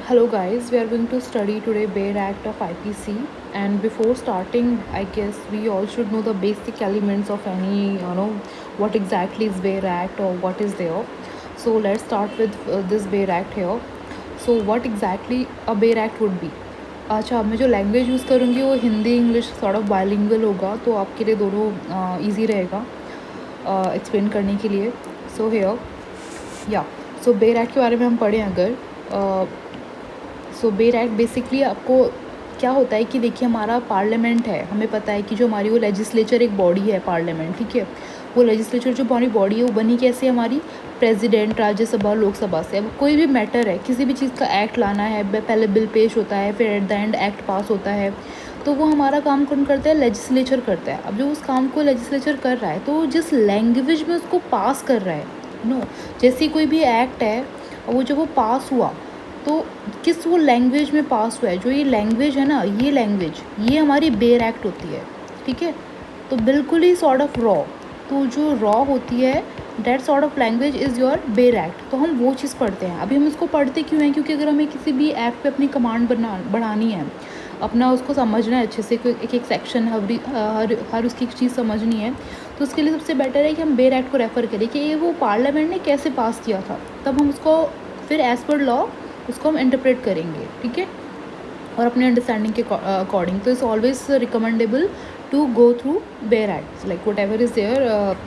Hello guys, we are going to study today Bail Act of IPC, and before starting I guess we all should know the basic elements of any what exactly is Bail Act or what is there. So let's start with this Bail Act here. So what exactly a Bail Act would be? अच्छा, मैं जो language use करूँगी वो Hindi English sort of bilingual होगा, तो आपके लिए दोनों ईजी रहेगा एक्सप्लेन करने के लिए. सो हेयर या सो बेर एक्ट के बारे में हम पढ़ें अगर. सो बेर एक्ट बेसिकली आपको क्या होता है कि देखिए हमारा पार्लियामेंट है, हमें पता है कि जो हमारी वो लेजिस्लेचर एक बॉडी है पार्लियामेंट, ठीक है. वो लेजिस्लेचर जो हमारी बॉडी है वो बनी कैसे, हमारी प्रेसिडेंट राज्यसभा लोकसभा से. अब कोई भी मैटर है, किसी भी चीज़ का एक्ट लाना है, पहले बिल पेश होता है, फिर एट द एंड एक्ट पास होता है, तो वो हमारा काम कौन करता है, लेजिस्लेचर करता है. अब जो उस काम को लेजिस्लेचर कर रहा है तो जिस लैंग्वेज में उसको पास कर रहा है जैसे कोई भी एक्ट है और वो जब वो पास हुआ तो किस वो लैंग्वेज में पास हुआ है, जो ये लैंग्वेज है ना, ये लैंग्वेज ये हमारी बेर एक्ट होती है, ठीक है. तो बिल्कुल ही सॉर्ट ऑफ रॉ, तो जो रॉ होती है that sort of language is your बेर एक्ट. तो हम वो चीज़ पढ़ते हैं. अभी हम इसको पढ़ते क्यों हैं, क्योंकि अगर हमें किसी भी एक्ट पे अपनी कमांड बढ़ानी है, अपना उसको समझना है अच्छे से, कोई एक सेक्शन हर उसकी एक चीज़ समझनी है, तो उसके लिए सबसे बेटर है कि हम बेर एक्ट को रेफ़र करें कि ये वो पार्लियामेंट ने कैसे पास किया था, तब हम उसको फिर एज़ पर लॉ उसको हम इंटरप्रेट करेंगे, ठीक है, और अपने अंडरस्टैंडिंग के अकॉर्डिंग. तो it's always recommendable to go through bare act, like whatever is there,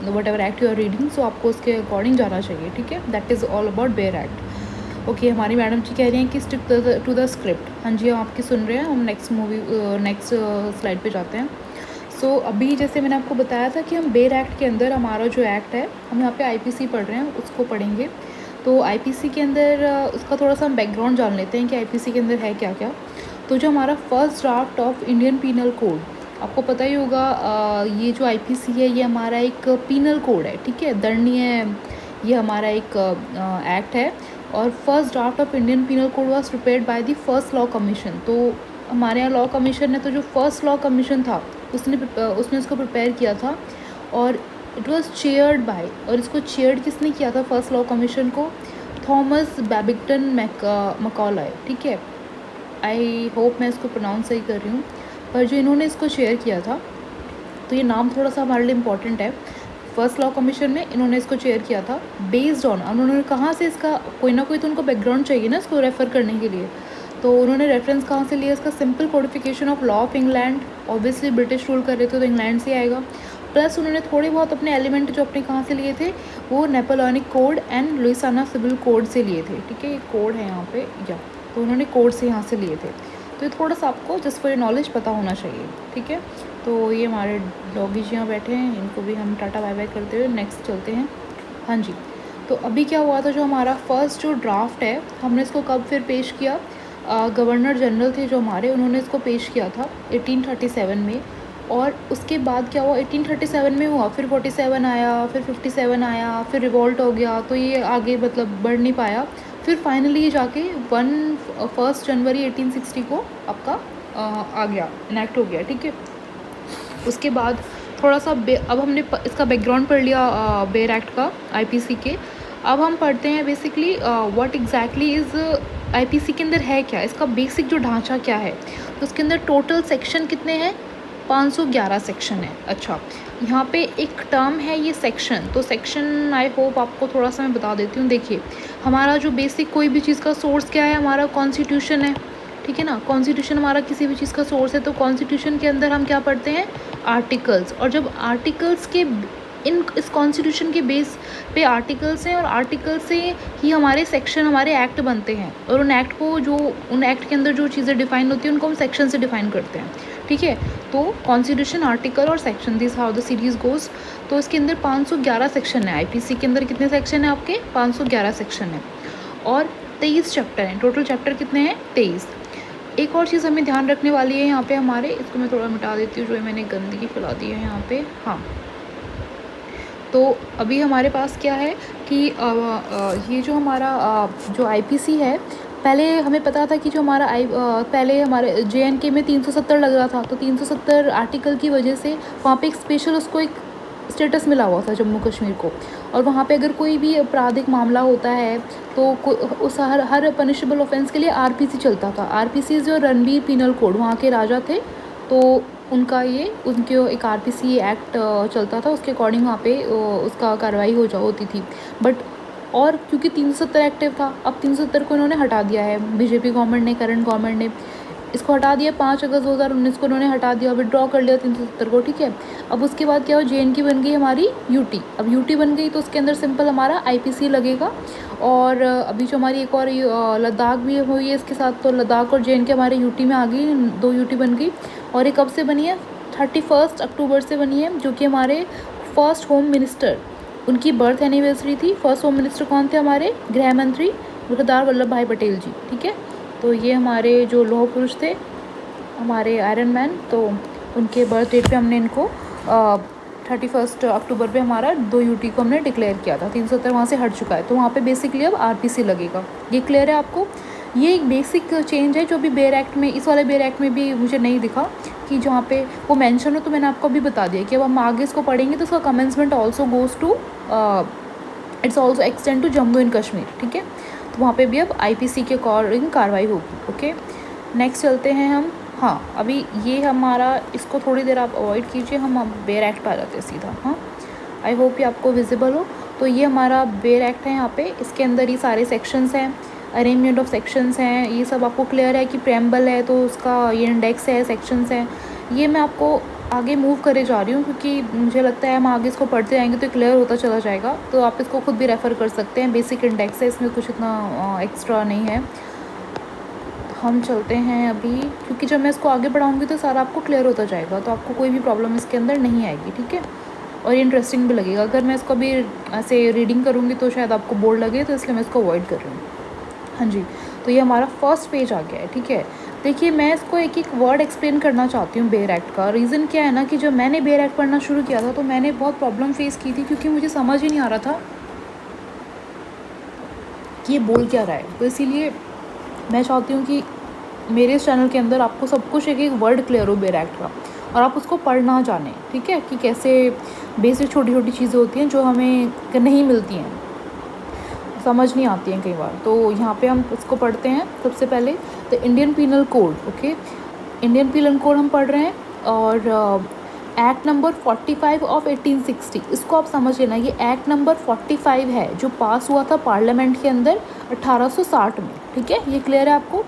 whatever act you are reading, so आपको उसके अकॉर्डिंग जाना चाहिए, ठीक है. That is all about bare act. Okay, हमारी मैडम जी कह रही हैं कि स्टिक टू द स्क्रिप्ट. हाँ जी, हम आपकी सुन रहे हैं. हम नेक्स्ट स्लाइड पे जाते हैं. सो अभी जैसे मैंने आपको बताया था कि हम बेर एक्ट के अंदर हमारा जो एक्ट है, हम यहाँ पे आईपीसी पढ़ रहे हैं, उसको पढ़ेंगे. तो आईपीसी के अंदर उसका थोड़ा सा हम बैकग्राउंड जान लेते हैं कि आईपीसी के अंदर है क्या क्या. तो जो हमारा first draft of Indian penal code, आपको पता ही होगा, ये जो आईपीसी है ये हमारा एक पीनल कोड है, ठीक है, दंडनीय ये हमारा एक एक्ट है. और first draft of Indian penal code was prepared by the first law commission. तो हमारे यहाँ लॉ कमीशन ने, तो जो फर्स्ट लॉ कमीशन था उसने इसको प्रिपेयर किया था, और इट वाज चेयर्ड बाय, और इसको चेयर्ड किसने किया था फर्स्ट लॉ कमीशन को, थॉमस बैबिंगटन मैकॉलॉय, ठीक है. आई होप मैं इसको प्रोनाउंस सही कर रही हूँ, पर जो इन्होंने इसको शेयर किया था, तो ये नाम थोड़ा सा हमारे लिए इम्पॉर्टेंट है. फर्स्ट लॉ कमीशन में इन्होंने इसको चेयर किया था बेस्ड ऑन, उन्होंने कहाँ से, इसका कोई ना कोई तो उनको बैकग्राउंड चाहिए ना इसको रेफ़र करने के लिए. तो उन्होंने रेफरेंस कहाँ से लिया, इसका simple codification of law of England, obviously British rule कर रहे थे तो इंग्लैंड से आएगा. प्लस उन्होंने थोड़े बहुत अपने एलिमेंट जो अपने कहाँ से लिए थे, वो Napoleonic code and Louisiana civil code से लिए थे, ठीक है. ये कोड है यहाँ पे, या तो उन्होंने कोड से यहाँ से लिए थे. तो ये थोड़ा सा आपको जस्ट फॉर नॉलेज पता होना चाहिए, ठीक है. तो ये हमारे डॉगी जी यहाँ बैठे हैं, इनको भी हम टाटा बाय बाय करते हुए नेक्स्ट चलते हैं. हाँ जी, तो अभी क्या हुआ था, जो हमारा फर्स्ट जो ड्राफ्ट है हमने इसको कब फिर पेश किया, गवर्नर जनरल थे जो हमारे, उन्होंने इसको पेश किया था 1837 में. और उसके बाद क्या हुआ, 1837 में हुआ, फिर 47 आया, फिर 57 आया, फिर रिवॉल्ट हो गया, तो ये आगे मतलब बढ़ नहीं पाया. फिर फाइनली जाके 1 जनवरी 1860 को आपका आ गया, इनैक्ट हो गया, ठीक है. उसके बाद थोड़ा सा अब हमने इसका बैकग्राउंड पढ़ लिया बेर एक्ट का, आईपीसी के. अब हम पढ़ते हैं basically what exactly is IPC के अंदर है क्या, इसका बेसिक जो ढांचा क्या है. तो उसके अंदर टोटल सेक्शन कितने हैं, 511 सेक्शन है. अच्छा, यहाँ पे एक टर्म है ये सेक्शन, तो सेक्शन आई होप आपको थोड़ा सा मैं बता देती हूँ. देखिए हमारा जो बेसिक कोई भी चीज़ का सोर्स क्या है, हमारा कॉन्स्टिट्यूशन है, ठीक है ना. कॉन्स्टिट्यूशन हमारा किसी भी चीज़ का सोर्स है, तो कॉन्स्टिट्यूशन के अंदर हम क्या पढ़ते हैं, आर्टिकल्स. और जब आर्टिकल्स के इस कॉन्स्टिट्यूशन के बेस पे आर्टिकल्स हैं, और आर्टिकल से ही हमारे सेक्शन, हमारे एक्ट बनते हैं, और उन एक्ट के अंदर जो चीज़ें डिफाइन होती हैं उनको हम सेक्शन से डिफाइन करते हैं, ठीक है. तो कॉन्स्टिट्यूशन, आर्टिकल और section, this how the series goes. तो इसके अंदर 511 सेक्शन है. आईपीसी के अंदर कितने सेक्शन हैं आपके, 511 सेक्शन है, और 23 चैप्टर हैं. टोटल चैप्टर कितने हैं, 23. एक और चीज़ हमें ध्यान रखने वाली है यहाँ पे हमारे, इसको मैं थोड़ा मिटा देती हूँ, जो मैंने गंदगी फैला दी है यहाँ पे. हाँ, तो अभी हमारे पास क्या है कि ये जो हमारा जो आईपीसी है, पहले हमें पता था कि जो हमारा पहले हमारे जेएनके में 370 लग रहा था, तो 370 आर्टिकल की वजह से वहाँ पे एक स्पेशल उसको एक स्टेटस मिला हुआ था जम्मू कश्मीर को। और वहाँ पे अगर कोई भी आपराधिक मामला होता है तो उस हर पनिशेबल ऑफेंस के लिए आरपीसी चलता था। आरपीसी जो रणबीर पीनल कोड वहाँ के राजा थे, तो उनका ये उनके एक आरपीसी एक्ट चलता था, उसके अकॉर्डिंग वहाँ पे उसका कार्रवाई होती थी। बट और क्योंकि 370 एक्टिव था, अब 370 को इन्होंने हटा दिया है, बीजेपी गवर्नमेंट ने, करंट गवर्नमेंट ने इसको हटा दिया। 5 अगस्त 2019 को उन्होंने हटा दिया, विड्रॉ कर लिया 370 को, ठीक है। अब उसके बाद क्या हो, JNK बन गई हमारी यूटी। अब यूटी बन गई तो उसके अंदर सिंपल हमारा IPC लगेगा। और अभी जो हमारी एक और लद्दाख भी हुई है इसके साथ, तो लद्दाख और JNK हमारे यूटी में आ गई, 2 यूटी बन गई। और ये कब से बनी है, 31 अक्टूबर से बनी है, जो कि हमारे फर्स्ट होम मिनिस्टर, उनकी बर्थ एनिवर्सरी थी। फर्स्ट होम मिनिस्टर कौन थे, हमारे गृह मंत्री सरदार वल्लभ भाई पटेल जी, ठीक है। तो ये हमारे जो लौह पुरुष थे, हमारे आयरन मैन, तो उनके बर्थ डेट पे हमने इनको 31 अक्टूबर पे हमारा 2 यूटी को हमने डिक्लेयर किया था। 370 वहाँ से हट चुका है, तो वहाँ पे बेसिकली अब आरपीसी लगेगा। ये क्लियर है आपको। ये एक बेसिक चेंज है जो भी बेयर एक्ट में, इस वाले बेयर एक्ट में भी मुझे नहीं दिखा कि जहाँ पे वो मेंशन हो, तो मैंने आपको अभी बता दिया कि अब हम आगे इसको पढ़ेंगे तो उसका commencement also goes to its also extend to Jammu and Kashmir, ठीक है। तो वहाँ पे भी अब IPC के अकॉर्डिंग कार्रवाई होगी, ओके। नेक्स्ट चलते हैं हम। हाँ, अभी ये हमारा, इसको थोड़ी देर आप अवॉइड कीजिए, हम अब बेयर एक्ट पर आ जाते हैं सीधा। हाँ, आई होप ये आपको विजिबल हो। तो ये हमारा बेयर एक्ट है, यहाँ पे इसके अंदर ये सारे सेक्शंस हैं, अरेंजमेंट ऑफ सेक्शंस हैं, ये सब आपको क्लियर है कि प्रेम्बल है तो उसका ये इंडेक्स है, सेक्शंस हैं। ये मैं आपको आगे मूव करे जा रही हूँ क्योंकि मुझे लगता है हम आगे इसको पढ़ते जाएंगे तो क्लियर होता चला जाएगा। तो आप इसको खुद भी रेफ़र कर सकते हैं, बेसिक इंडेक्स है, इसमें कुछ इतना एक्स्ट्रा नहीं है। हम चलते हैं अभी, क्योंकि जब मैं इसको आगे बढ़ाऊँगी तो सारा आपको क्लियर होता जाएगा, तो आपको कोई भी प्रॉब्लम इसके अंदर नहीं आएगी, ठीक है। और ये इंटरेस्टिंग भी लगेगा। अगर मैं इसको अभी ऐसे रीडिंग करूँगी तो शायद आपको बोर लगे, तो इसलिए मैं इसको अवॉइड कर रही हूँ। हाँ जी, तो ये हमारा फर्स्ट पेज आ गया है, ठीक है। देखिए, मैं इसको एक एक वर्ड एक्सप्लेन करना चाहती हूँ बेयर एक्ट का। रीज़न क्या है ना कि जब मैंने बेयर एक्ट पढ़ना शुरू किया था तो मैंने बहुत प्रॉब्लम फेस की थी, क्योंकि मुझे समझ ही नहीं आ रहा था कि ये बोल क्या रहा है। तो इसीलिए मैं चाहती हूँ कि मेरे इस चैनल के अंदर आपको सब कुछ एक एक वर्ड क्लियर हो बेयर एक्ट का, और आप उसको पढ़ना जानें, ठीक है, कि कैसे बेसिक छोटी छोटी चीज़ें होती हैं जो हमें नहीं मिलती हैं, समझ नहीं आती हैं कई बार। तो यहाँ पे हम इसको पढ़ते हैं। सबसे पहले the Indian penal code, okay. Indian penal code हम पढ़ रहे हैं, और एक्ट नंबर 45 ऑफ 1860, इसको आप समझ लेना, ये एक्ट नंबर 45 है जो पास हुआ था पार्लियामेंट के अंदर 1860 में, ठीक है। ये क्लियर है आपको,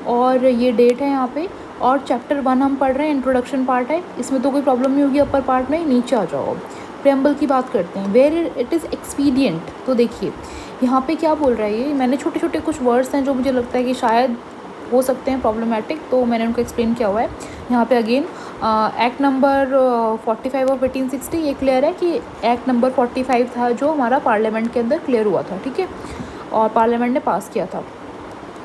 और ये डेट है यहाँ पे। और चैप्टर 1 हम पढ़ रहे हैं, इंट्रोडक्शन पार्ट है, इसमें तो कोई प्रॉब्लम नहीं होगी। अपर पार्ट में नीचे आ जाओ, प्रेम्बल की बात करते हैं, वेयर इट इज़ एक्सपीडियंट। तो देखिए यहाँ पे क्या बोल रहा है ये, मैंने छोटे छोटे कुछ वर्ड्स हैं जो मुझे लगता है कि शायद हो सकते हैं प्रॉब्लमेटिक, तो मैंने उनको एक्सप्लेन किया हुआ है यहाँ पे। अगेन एक्ट नंबर 45 ऑफ 1860, ये क्लियर है कि एक्ट नंबर 45 था जो हमारा पार्लियामेंट के अंदर क्लियर हुआ था, ठीक है, और पार्लियामेंट ने पास किया था।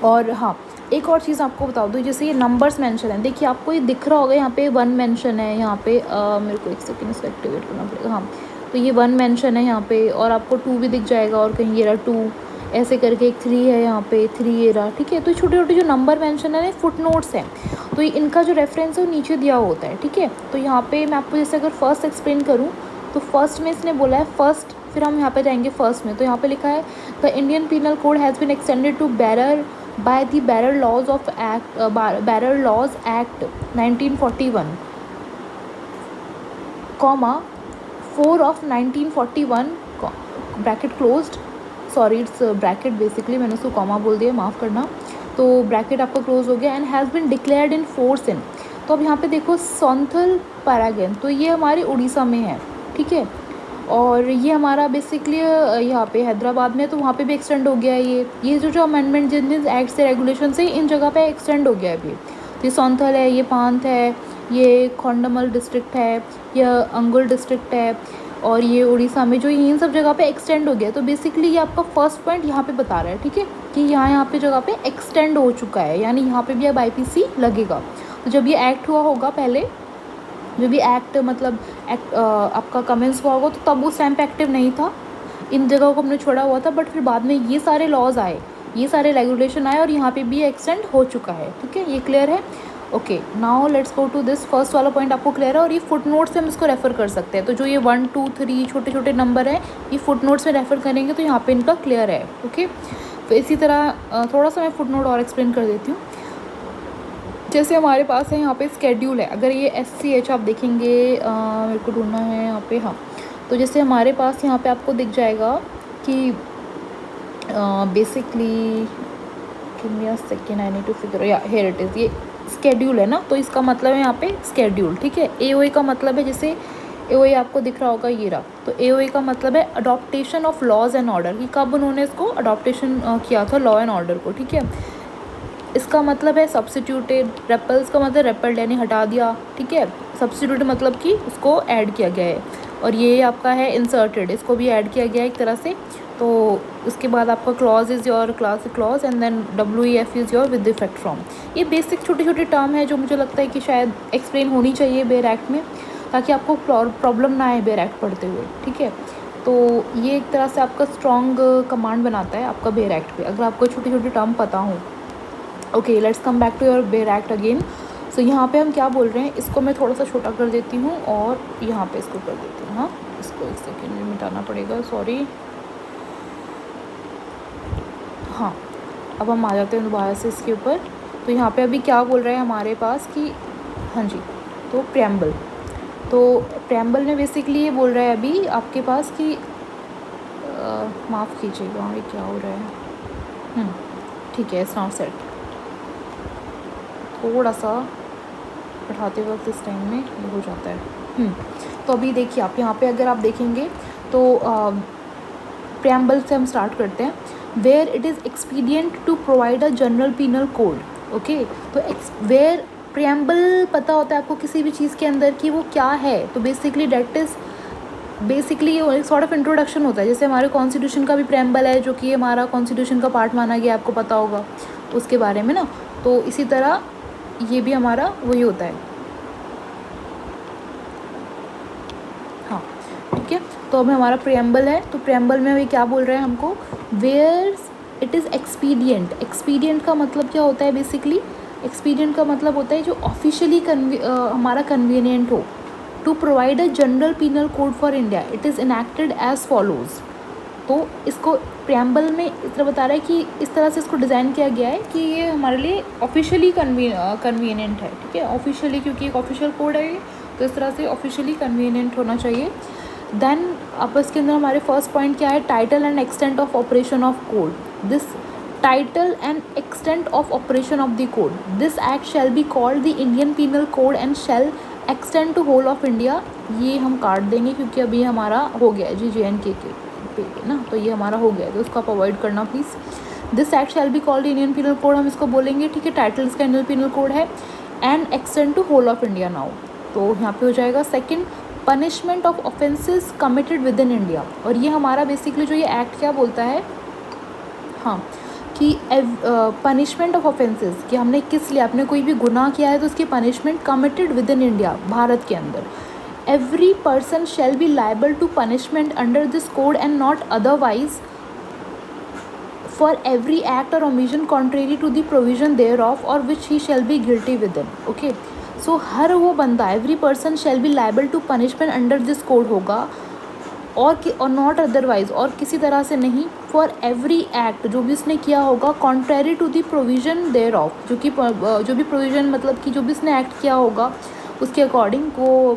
और हाँ, एक और चीज़ आपको बता दूँ, जैसे ये नंबर्स मेंशन हैं, देखिए आपको ये दिख रहा होगा, यहाँ पे 1 मेंशन है, यहाँ पे मेरे को एक सेकेंड इसको एक्टिवेट करना पड़ेगा। हाँ, तो ये 1 मेंशन है यहाँ पे, और आपको 2 भी दिख जाएगा, और कहीं ये रहा 2, ऐसे करके एक 3 है यहाँ पे, 3 ये रहा, ठीक है। तो छोटे छोटे जो नंबर मेंशन है फुट नोट्स हैं, तो इनका जो रेफरेंस है वो नीचे दिया होता है, ठीक है। तो यहाँ पे मैं आपको जैसे अगर फर्स्ट एक्सप्लेन करूँ तो फर्स्ट में इसने बोला है फर्स्ट, फिर हम यहाँ पे जाएंगे फर्स्ट में, तो यहाँ पे लिखा है the Indian penal code has been extended to Berar by the Barrel Laws of Act Barrel Laws Act 1941, comma 4 of 1941 bracket closed, sorry it's bracket, basically मैंने उसको कॉमा बोल दिया, माफ़ करना। तो ब्रैकेट आपका क्लोज हो गया, and has been declared in force in. तो अब यहाँ पे देखो सौंथल पैरागन, तो ये हमारे उड़ीसा में है, ठीक है। और ये हमारा बेसिकली यहाँ पे हैदराबाद में, तो वहाँ पे भी एक्सटेंड हो गया है ये जो अमेंडमेंट जिन जिन एक्ट से रेगुलेशन से इन जगह पे एक्सटेंड हो गया है अभी। तो ये सौंथल है, ये पांथ है, ये खोंडमल डिस्ट्रिक्ट है, ये अंगुल डिस्ट्रिक्ट है, और ये उड़ीसा में जो इन सब जगह पे एक्सटेंड हो गया। तो बेसिकली ये आपका फर्स्ट पॉइंट यहाँ पे बता रहा है, ठीक है, कि यहाँ पे जगह पे एक्सटेंड हो चुका है, यानी यहाँ पे भी अब IPC लगेगा। तो जब ये एक्ट हुआ होगा पहले, जो भी एक्ट मतलब एक्ट आपका कमेंस हुआ होगा, तो तब उस टाइम पे एक्टिव नहीं था, इन जगहों को हमने छोड़ा हुआ था, बट फिर बाद में ये सारे लॉज आए, ये सारे रेगुलेशन आए, और यहाँ पे भी एक्सटेंड हो चुका है, ठीक है, ये क्लियर है। Okay, now let's go to this first वाला पॉइंट। आपको क्लियर है? और ये फुट नोट से हम इसको रेफर कर सकते हैं। तो जो ये 1 2 3 छोटे छोटे नंबर हैं, ये फुट नोट्स में रेफर करेंगे तो यहाँ पे इनका क्लियर है। ओके, तो इसी तरह थोड़ा सा मैं फुट नोट और एक्सप्लेन कर देती हूँ। जैसे हमारे पास है यहाँ पे स्केड्यूल है, अगर ये SCH आप देखेंगे, मेरे को ढूंढना है यहाँ पे, हाँ। तो जैसे हमारे पास यहाँ पे आपको दिख जाएगा कि basically, give me a second, I need to figure, या हियर इट इज़, ये स्केड्यूल है ना, तो इसका मतलब है यहाँ पे स्केड्यूल, ठीक है। AOA का मतलब है, जैसे AOA आपको दिख रहा होगा ये रहा, तो AOA का मतलब है adaptation of laws and order, कि कब उन्होंने इसको अडॉप्टेशन किया था लॉ एंड ऑर्डर को, ठीक है। इसका मतलब है सब्स्टिट्यूटेड, रेपल्स का मतलब रेपल्ड यानी हटा दिया, ठीक है। सब्स्टिट्यूट मतलब कि उसको ऐड किया गया है, और ये आपका है इंसर्टेड, इसको भी ऐड किया गया है एक तरह से। तो उसके बाद आपका clause is your class clause, and then WEF is your with effect from. ये बेसिक छोटी छोटी टर्म है जो मुझे लगता है कि शायद एक्सप्लेन होनी चाहिए बेयर एक्ट में, ताकि आपको प्रॉब्लम ना आए बेयर एक्ट पढ़ते हुए, ठीक है। तो ये एक तरह से आपका स्ट्रॉन्ग कमांड बनाता है आपका बेयर एक्ट पे, अगर आपको छोटी छोटी टर्म पता हो। Okay, let's come back to your bare act again. So यहाँ पे हम क्या बोल रहे हैं, इसको मैं थोड़ा सा छोटा कर देती हूँ और यहाँ पे इसको कर देती हूँ। हाँ, इसको एक सेकेंड में मिटाना पड़ेगा, सॉरी। हाँ, अब हम आ जाते हैं दोबारा से इसके ऊपर। तो यहाँ पे अभी क्या बोल रहा है हमारे पास कि, हाँ जी, तो प्रेम्बल, तो प्रेम्बल में बेसिकली ये बोल रहा है अभी आपके पास कि माफ़ कीजिएगा, ये क्या हो रहा है, ठीक है, इट्स नॉट सेट, थोड़ा सा पढ़ाते वक्त इस टाइम में ये हो जाता है। तो अभी देखिए आप यहाँ पे अगर आप देखेंगे तो प्रेम्बल से हम स्टार्ट करते हैं। Where it is expedient to provide a general penal code. Okay, तो वेयर प्रेम्बल पता होता है आपको किसी भी चीज़ के अंदर कि वो क्या है, तो बेसिकली डेट इज़ बेसिकली एक सॉर्ट ऑफ इंट्रोडक्शन होता है। जैसे हमारे कॉन्स्टिट्यूशन का भी प्रेम्बल है, जो कि हमारा कॉन्स्टिट्यूशन का पार्ट माना गया, आपको पता होगा उसके बारे में ना। तो इसी तरह ये भी हमारा वही होता है। हाँ, ठीक है। तो अब हमारा प्रेम्बल है, तो प्रेम्बल में अभी क्या बोल रहे हैं हमको, where it is expedient. Expedient का मतलब क्या होता है, बेसिकली एक्सपीडियंट का मतलब होता है जो ऑफिशियली हमारा कन्वीनियंट हो, to provide a general penal code for India, it is enacted as follows. तो इसको प्रेम्बल में इस तरह बता रहा है कि इस तरह से इसको डिज़ाइन किया गया है कि ये हमारे लिए ऑफिशियली कन्वीनियंट है, ठीक है। ऑफिशियली, क्योंकि एक ऑफिशियल कोड है ये, तो इस तरह से ऑफिशियली कन्वीनियंट होना चाहिए। देन अब इसके अंदर हमारे फर्स्ट पॉइंट क्या है, title and extent of operation of code. This title and extent of operation of the code, this act shall be called the Indian penal code and shall extend to whole of India. ये हम काट देंगे क्योंकि अभी हमारा हो गया है JJNK के पे ना, तो ये हमारा हो गया है, तो उसको आप अवॉइड करना please. This act shall be called Indian penal code, हम इसको बोलेंगे, ठीक है। टाइटल इसका इंडियन पीनल कोड है, and extend to whole of India now, तो यहाँ पे हो जाएगा। Second, punishment of offences committed within India. और ये हमारा बेसिकली जो ये एक्ट क्या बोलता है, हाँ, कि पनिशमेंट ऑफ ऑफेंसेस, कि हमने किस लिए, आपने कोई भी गुनाह किया है तो उसकी punishment committed within India, Bharat के अंदर। Every person shall be liable to punishment under this code and not otherwise for every act or omission contrary to the provision thereof or which he shall be guilty within. Okay, so हर वो बंदा, every person shall be liable to punishment under this code होगा, और not otherwise, और किसी तरह से नहीं, for every act, जो भी उसने किया होगा, contrary to the provision thereof, जो भी प्रोविजन मतलब कि जो भी उसने एक्ट किया होगा उसके अकॉर्डिंग, वो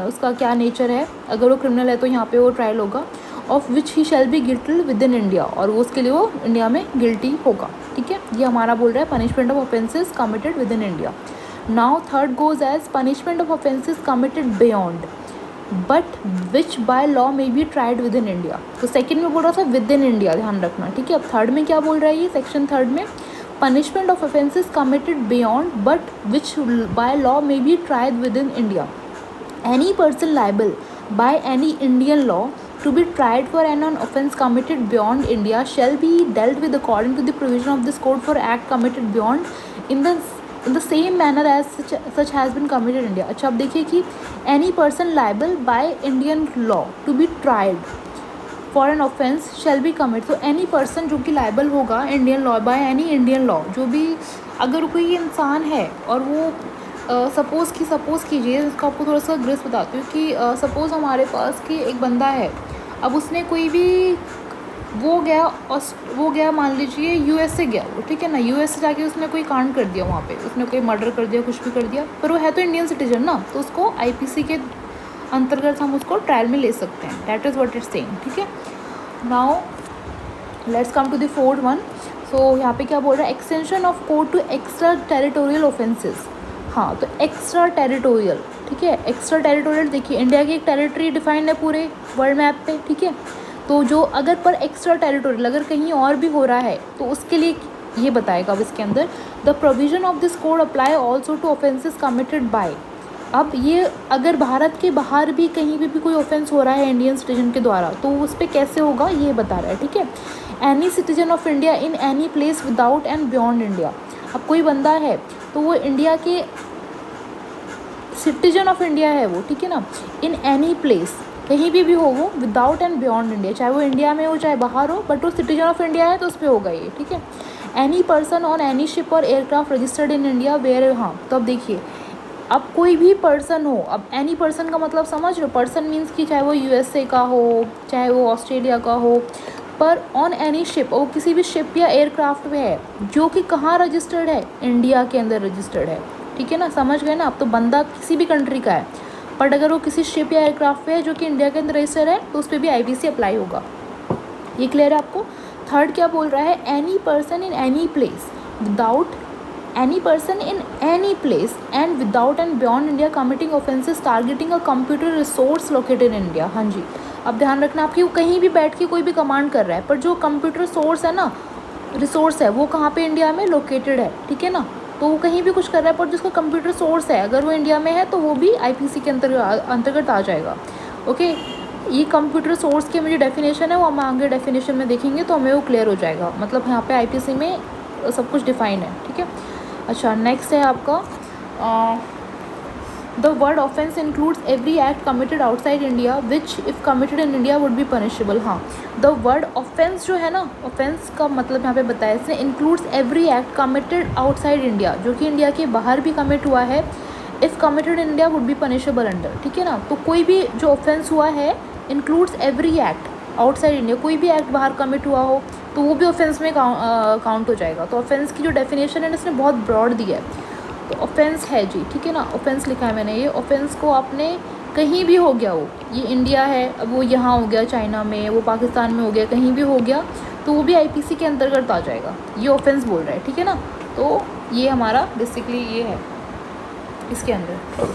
उसका क्या नेचर है, अगर वो क्रिमिनल है तो यहाँ पे वो ट्रायल होगा, of which he shall be guilty with in India, और वो उसके लिए वो इंडिया में गिल्टी होगा, ठीक है। ये हमारा बोल रहा है punishment of offences committed within India. Now third goes as punishment of offences committed beyond but which by law may be tried within India. तो सेकेंड में बोल रहा था विद इन इंडिया, ध्यान रखना, ठीक है। अब थर्ड में क्या बोल रहा है ये सेक्शन थर्ड में, punishment of offences committed beyond but which by law may be tried within India. Any person liable by any Indian law to be tried for an offence committed beyond India shall be dealt with according to the provision of this code for act committed beyond in the same manner as such has been committed in India. अच्छा, अब देखिए कि any person liable by Indian law to be tried for an offence shall be commit. तो any person जो कि liable होगा Indian law, by any Indian law, जो भी, अगर कोई इंसान है और वो सपोज़ कीजिए, इसको आपको थोड़ा सा ग्रेस बताती हूँ कि सपोज़ हमारे पास कि एक बंदा है, अब उसने कोई भी वो गया मान लीजिए यूएस से गया वो, ठीक है ना, यूएस से जाके उसने कोई कांड कर दिया, वहाँ पे उसने कोई मर्डर कर दिया, कुछ भी कर दिया, पर वो है तो इंडियन सिटीजन ना, तो उसको आईपीसी के अंतर्गत हम उसको ट्रायल में ले सकते हैं। That is what it's saying, ठीक है। Now let's come to the fourth one. So यहाँ पे क्या बोल रहा है, extension of court to extra territorial offences. हाँ, तो एक्स्ट्रा टेरिटोरियल, ठीक है, एक्स्ट्रा टेरिटोरियल, देखिए इंडिया की एक टेरिटरी डिफाइंड है पूरे वर्ल्ड मैप पे, ठीक है, तो जो अगर पर एक्स्ट्रा टेरिटोरियल अगर कहीं और भी हो रहा है तो उसके लिए ये बताएगा अब इसके अंदर, the provision of this code apply also to offences committed by. अब ये अगर भारत के बाहर भी कहीं भी कोई ऑफेंस हो रहा है इंडियन सिटीजन के द्वारा, तो उस पर कैसे होगा ये बता रहा है, ठीक है। Any citizen of India in any place without and beyond India. अब कोई बंदा है तो वो इंडिया के सिटीजन ऑफ इंडिया है वो, ठीक है ना, इन एनी प्लेस, कहीं भी हो वो, विदाउट एंड बियॉन्ड इंडिया, चाहे वो इंडिया में हो चाहे बाहर हो, बट वो सिटीजन ऑफ इंडिया है तो उस पर होगा ये, ठीक है। Any person on any ship और aircraft registered in India where, हाँ, तो अब देखिए, अब कोई भी पर्सन हो, अब एनी पर्सन का मतलब समझ लो, पर्सन मीन्स कि चाहे वो यूएसए का हो चाहे वो ऑस्ट्रेलिया का हो, पर ऑन एनी शिप, वो किसी भी शिप या एयरक्राफ्ट में है जो कि कहाँ रजिस्टर्ड है, इंडिया के अंदर रजिस्टर्ड है, ठीक है ना, समझ गए ना। अब तो बंदा किसी भी कंट्री का है, बट अगर वो किसी शिप या एयरक्राफ्ट पे है जो कि इंडिया के अंदर रजिस्टर है तो उस पर भी आईपीसी अप्लाई होगा। ये क्लियर है आपको। थर्ड क्या बोल रहा है, any person in any place without, any person in any place and without and beyond India committing offences targeting a computer resource located in India. हाँ जी, अब ध्यान रखना आपकी, वो कहीं भी बैठ के कोई भी कमांड कर रहा है, पर जो कंप्यूटर सोर्स है ना, रिसोर्स है, वो कहाँ पे इंडिया में लोकेटेड है, ठीक है ना, तो वो कहीं भी कुछ कर रहा है, पर जिसका कंप्यूटर सोर्स है अगर वो इंडिया में है तो वो भी आईपीसी के अंतर्गत आ जाएगा। ओके, ये कंप्यूटर सोर्स की मुझे डेफिनेशन है, वो हम आगे डेफिनेशन में देखेंगे तो हमें वो क्लियर हो जाएगा, मतलब यहाँ पे आईपीसी में सब कुछ डिफाइन है, ठीक है। अच्छा, नेक्स्ट है आपका the word offence includes every act committed outside India which if committed in India would be punishable. हाँ, द वर्ड ऑफेंस जो है ना, ऑफेंस का मतलब यहाँ पे बताया इसने, includes every act committed outside India, जो कि इंडिया के बाहर भी कमिट हुआ है, if committed in India would be punishable under, ठीक है ना। तो कोई भी जो ऑफेंस हुआ है includes every act outside India, कोई भी एक्ट बाहर कमिट हुआ हो तो वो भी ऑफेंस में काउंट हो जाएगा। तो ऑफेंस की जो डेफिनेशन है इसने बहुत ब्रॉड दिया है, तो ऑफेंस है जी, ठीक है ना, ऑफेंस लिखा है मैंने, ये ऑफेंस को आपने कहीं भी हो गया हो, ये इंडिया है, अब वो यहाँ हो गया चाइना में, वो पाकिस्तान में हो गया, कहीं भी हो गया तो वो भी आईपीसी के अंतर्गत आ जाएगा, ये ऑफेंस बोल रहा है, ठीक है ना। तो ये हमारा बेसिकली ये है इसके अंदर।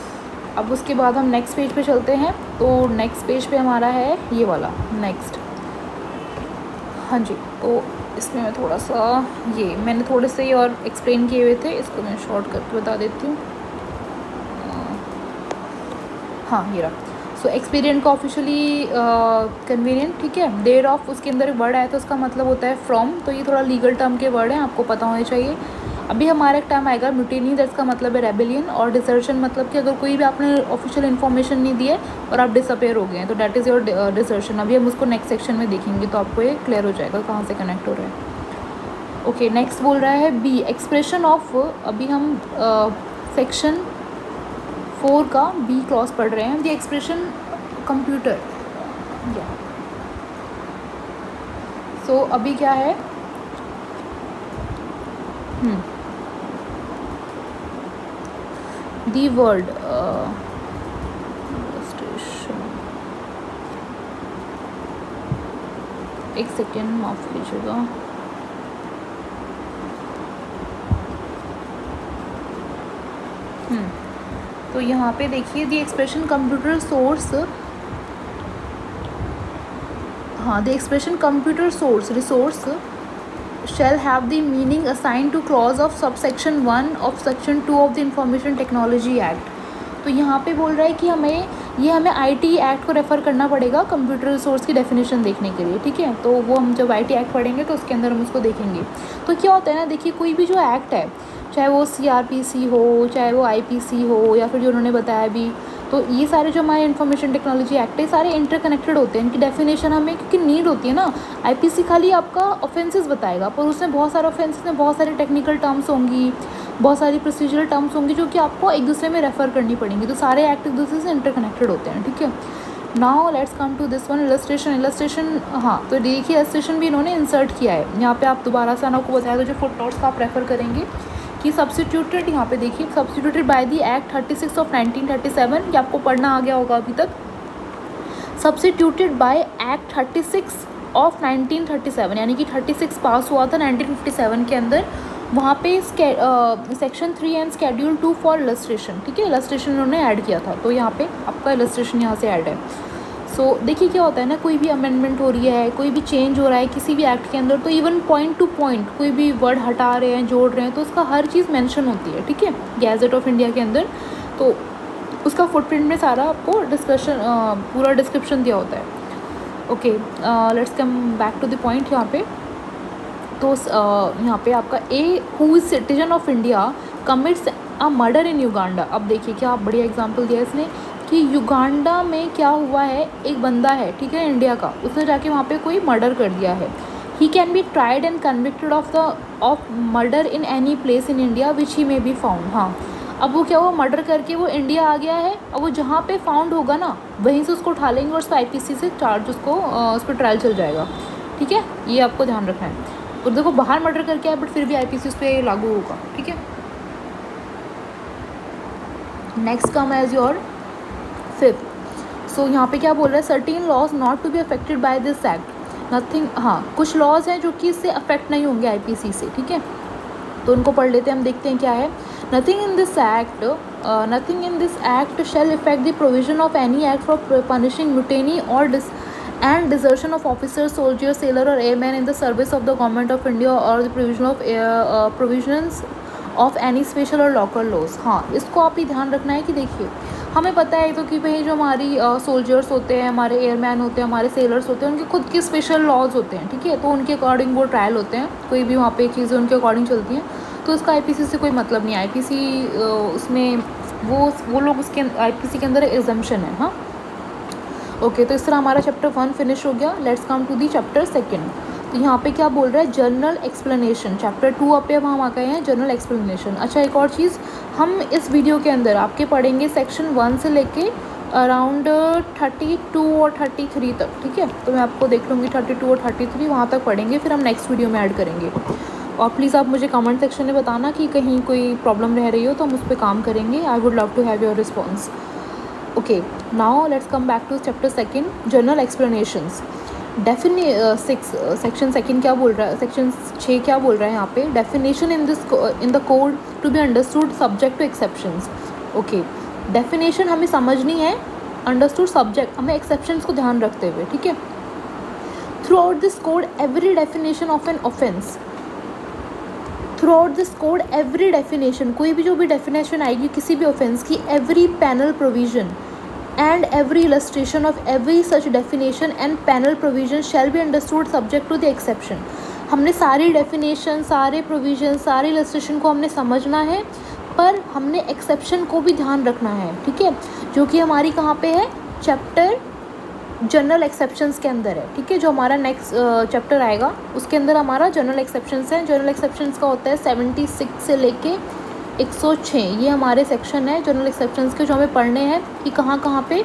अब उसके बाद हम नेक्स्ट पेज पे चलते हैं, तो नेक्स्ट पेज पे हमारा है ये वाला नेक्स्ट। हाँ जी, तो इसमें मैं थोड़ा सा ये मैंने थोड़े से और एक्सप्लेन किए हुए थे, इसको मैं शॉर्ट करके बता देती हूँ। हाँ, ये रहा। सो एक्सपीरियंट का ऑफिशियली कन्वीनियंट, ठीक है। डेट ऑफ, उसके अंदर एक वर्ड आया तो उसका मतलब होता है फ्रॉम, तो ये थोड़ा लीगल टर्म के वर्ड हैं, आपको पता होने चाहिए। अभी हमारा एक टाइम आएगा म्यूटिनी, दैट्स का मतलब है रेबेलियन, और डिसर्शन मतलब कि अगर कोई भी आपने ऑफिशियल इन्फॉर्मेशन नहीं दी है और आप डिसअपेयर हो गए हैं तो डैट इज़ योर डिसर्शन। अभी हम उसको नेक्स्ट सेक्शन में देखेंगे तो आपको ये क्लियर हो जाएगा कहाँ से कनेक्ट हो रहा है। ओके, नेक्स्ट बोल रहा है बी, एक्सप्रेशन ऑफ, अभी हम सेक्शन 4 का बी क्लॉज पढ़ रहे हैं, द एक्सप्रेशन कंप्यूटर। सो अभी क्या है, दी वर्ड एक सेकेंड माफ कीजिएगा, तो यहाँ पे देखिए दी एक्सप्रेशन कंप्यूटर सोर्स, हाँ, the expression computer source resource shall have the meaning assigned to clause of subsection 1 of section 2 of the Information Technology Act। तो यहाँ पे बोल रहा है कि हमें आईटी एक्ट को रेफ़र करना पड़ेगा कंप्यूटर रिसोर्स की डेफिनेशन देखने के लिए, ठीक है। तो वो हम जब आईटी एक्ट पढ़ेंगे तो उसके अंदर हम उसको देखेंगे। तो क्या होता है ना, देखिए कोई भी जो एक्ट है, चाहे वो सीआरपीसी हो चाहे वो आईपीसी हो या फिर जो उन्होंने बताया भी, तो ये सारे जो हमारे इन्फॉर्मेशन टेक्नोलॉजी एक्ट है सारे इंटरकनेक्टेड होते हैं, इनकी डेफिनेशन हमें क्योंकि नीड होती है ना। आईपीसी खाली आपका ऑफेंसेस बताएगा, पर उसमें बहुत सारे ऑफेंसेस में बहुत सारी टेक्निकल टर्म्स होंगी, बहुत सारी प्रोसीजरल टर्म्स होंगी जो कि आपको एक दूसरे में रेफ़र करनी पड़ेंगी, तो सारे एक्ट एक दूसरे से इंटरकनेक्टेड होते हैं, ठीक है। Now let's come to this one, illustration. हाँ, तो देखिए इलस्ट्रेशन भी इन्होंने इंसर्ट किया है यहाँ पे। आप दोबारा से आपको बताया, तो जो फुट नोट्स का आप रेफ़र करेंगे कि सब्स्टिट्यूटेड, यहाँ पे देखिए substituted by the act 36 of 1937, ये आपको पढ़ना आ गया होगा अभी तक। सब्स्टिट्यूटेड बाय एक्ट 36 ऑफ 1937, यानी कि 36 पास हुआ था 1957 के अंदर, वहाँ पे section 3 and schedule 2 for illustration, ठीक है, इलस्ट्रेशन उन्होंने ऐड किया था, तो यहाँ पे आपका इलस्ट्रेशन यहाँ से ऐड है। सो देखिए क्या होता है ना, कोई भी अमेंडमेंट हो रही है, कोई भी चेंज हो रहा है किसी भी एक्ट के अंदर, तो इवन पॉइंट टू पॉइंट कोई भी वर्ड हटा रहे हैं, जोड़ रहे हैं, तो उसका हर चीज़ मेंशन होती है, ठीक है, गैजेट ऑफ इंडिया के अंदर। तो उसका फुटप्रिंट में सारा आपको डिस्कशन, पूरा डिस्क्रिप्शन दिया होता है। Okay, let's come back to the point यहाँ पे। तो यहाँ पे आपका uh who is citizen of India commits a murder in Uganda. अब देखिए क्या बढ़िया एग्जांपल दिया इसने कि युगांडा में क्या हुआ है, एक बंदा है, ठीक है, इंडिया का, उसने जाके वहाँ पे कोई मर्डर कर दिया है। He can be tried and convicted of murder in any place in India which he may be found. हाँ, अब वो क्या हुआ, मर्डर करके वो इंडिया आ गया है, अब वो जहाँ पे फाउंड होगा ना वहीं से उसको उठा लेंगे और उस पर IPC से चार्ज उसको उस पर ट्रायल चल जाएगा, ठीक है, ये आपको ध्यान रखना है। और देखो बाहर मर्डर करके आए बट फिर भी IPC उस पर लागू होगा, ठीक है। Next come as your 5th। So यहाँ पे क्या बोल रहा है, certain laws not to be affected by this act, nothing. हाँ, कुछ लॉज हैं जो कि इससे अफेक्ट नहीं होंगे IPC से, ठीक है, तो उनको पढ़ लेते हैं, हम देखते हैं क्या है। Nothing in this act shall effect the provision of any act for punishing mutiny और and desertion of officer, soldier, sailor or airman in the service of the government of India or the provisions of any special or local laws। हाँ, इसको आप ही ध्यान रखना है कि देखिए हमें पता है तो कि भाई जो हमारी सोल्जर्स होते हैं, हमारे एयरमैन होते हैं, हमारे सेलर्स होते हैं, उनके खुद के स्पेशल लॉज होते हैं, ठीक है, तो उनके अकॉर्डिंग वो ट्रायल होते हैं, कोई भी वहाँ पे चीज़ें उनके अकॉर्डिंग चलती हैं, तो उसका IPC से कोई मतलब नहीं है। IPC उसमें वो लोग उसके IPC के अंदर एग्जम्पशन है। हाँ, ओके, तो इस तरह हमारा चैप्टर 1 फिनिश हो गया। Let's come to the chapter 2। तो यहाँ पे क्या बोल रहा है, जनरल एक्सप्लेनेशन। चैप्टर 2 अब हम आ गए हैं जनरल एक्सप्लेनेशन। अच्छा, एक और चीज़, हम इस वीडियो के अंदर आपके पढ़ेंगे सेक्शन 1 से लेके अराउंड 32 और 33 तक, ठीक है, तो मैं आपको देख लूँगी 32 और 33 वहाँ तक पढ़ेंगे, फिर हम नेक्स्ट वीडियो में ऐड करेंगे। और प्लीज़ आप मुझे कमेंट सेक्शन में बताना कि कहीं कोई प्रॉब्लम रह रही हो तो हम उस पर काम करेंगे। I would love to have your response. Okay, now let's come back to chapter 2, general explanations. Section 2 क्या बोल रहा है, सेक्शन 6 क्या बोल रहा है यहाँ पे, definition in the code to be understood subject to exceptions. Okay, definition हमें समझनी है, अंडरस्टूड सब्जेक्ट हमें एक्सेप्शंस को ध्यान रखते हुए, ठीक है। Through out this code every definition of an offence, through out this code every definition, कोई भी जो भी डेफिनेशन आएगी किसी भी ऑफेंस की, every panel provision and every illustration of every such definition and panel provision shall be understood subject to the exception। हमने सारी डेफिनेशन, सारे प्रोविजन, सारे इलस्ट्रेशन को हमने समझना है, पर हमने एक्सेप्शन को भी ध्यान रखना है, ठीक है, जो कि हमारी कहाँ पे है, चैप्टर जनरल एक्सेप्शंस के अंदर है, ठीक है, जो हमारा नेक्स्ट चैप्टर आएगा उसके अंदर हमारा जनरल एक्सेप्शंस है। जनरल एक्सेप्शंस का होता है 76 से लेके 106, ये हमारे सेक्शन है जनरल एक्सेप्शंस के, जो हमें पढ़ने हैं कि कहाँ कहाँ पे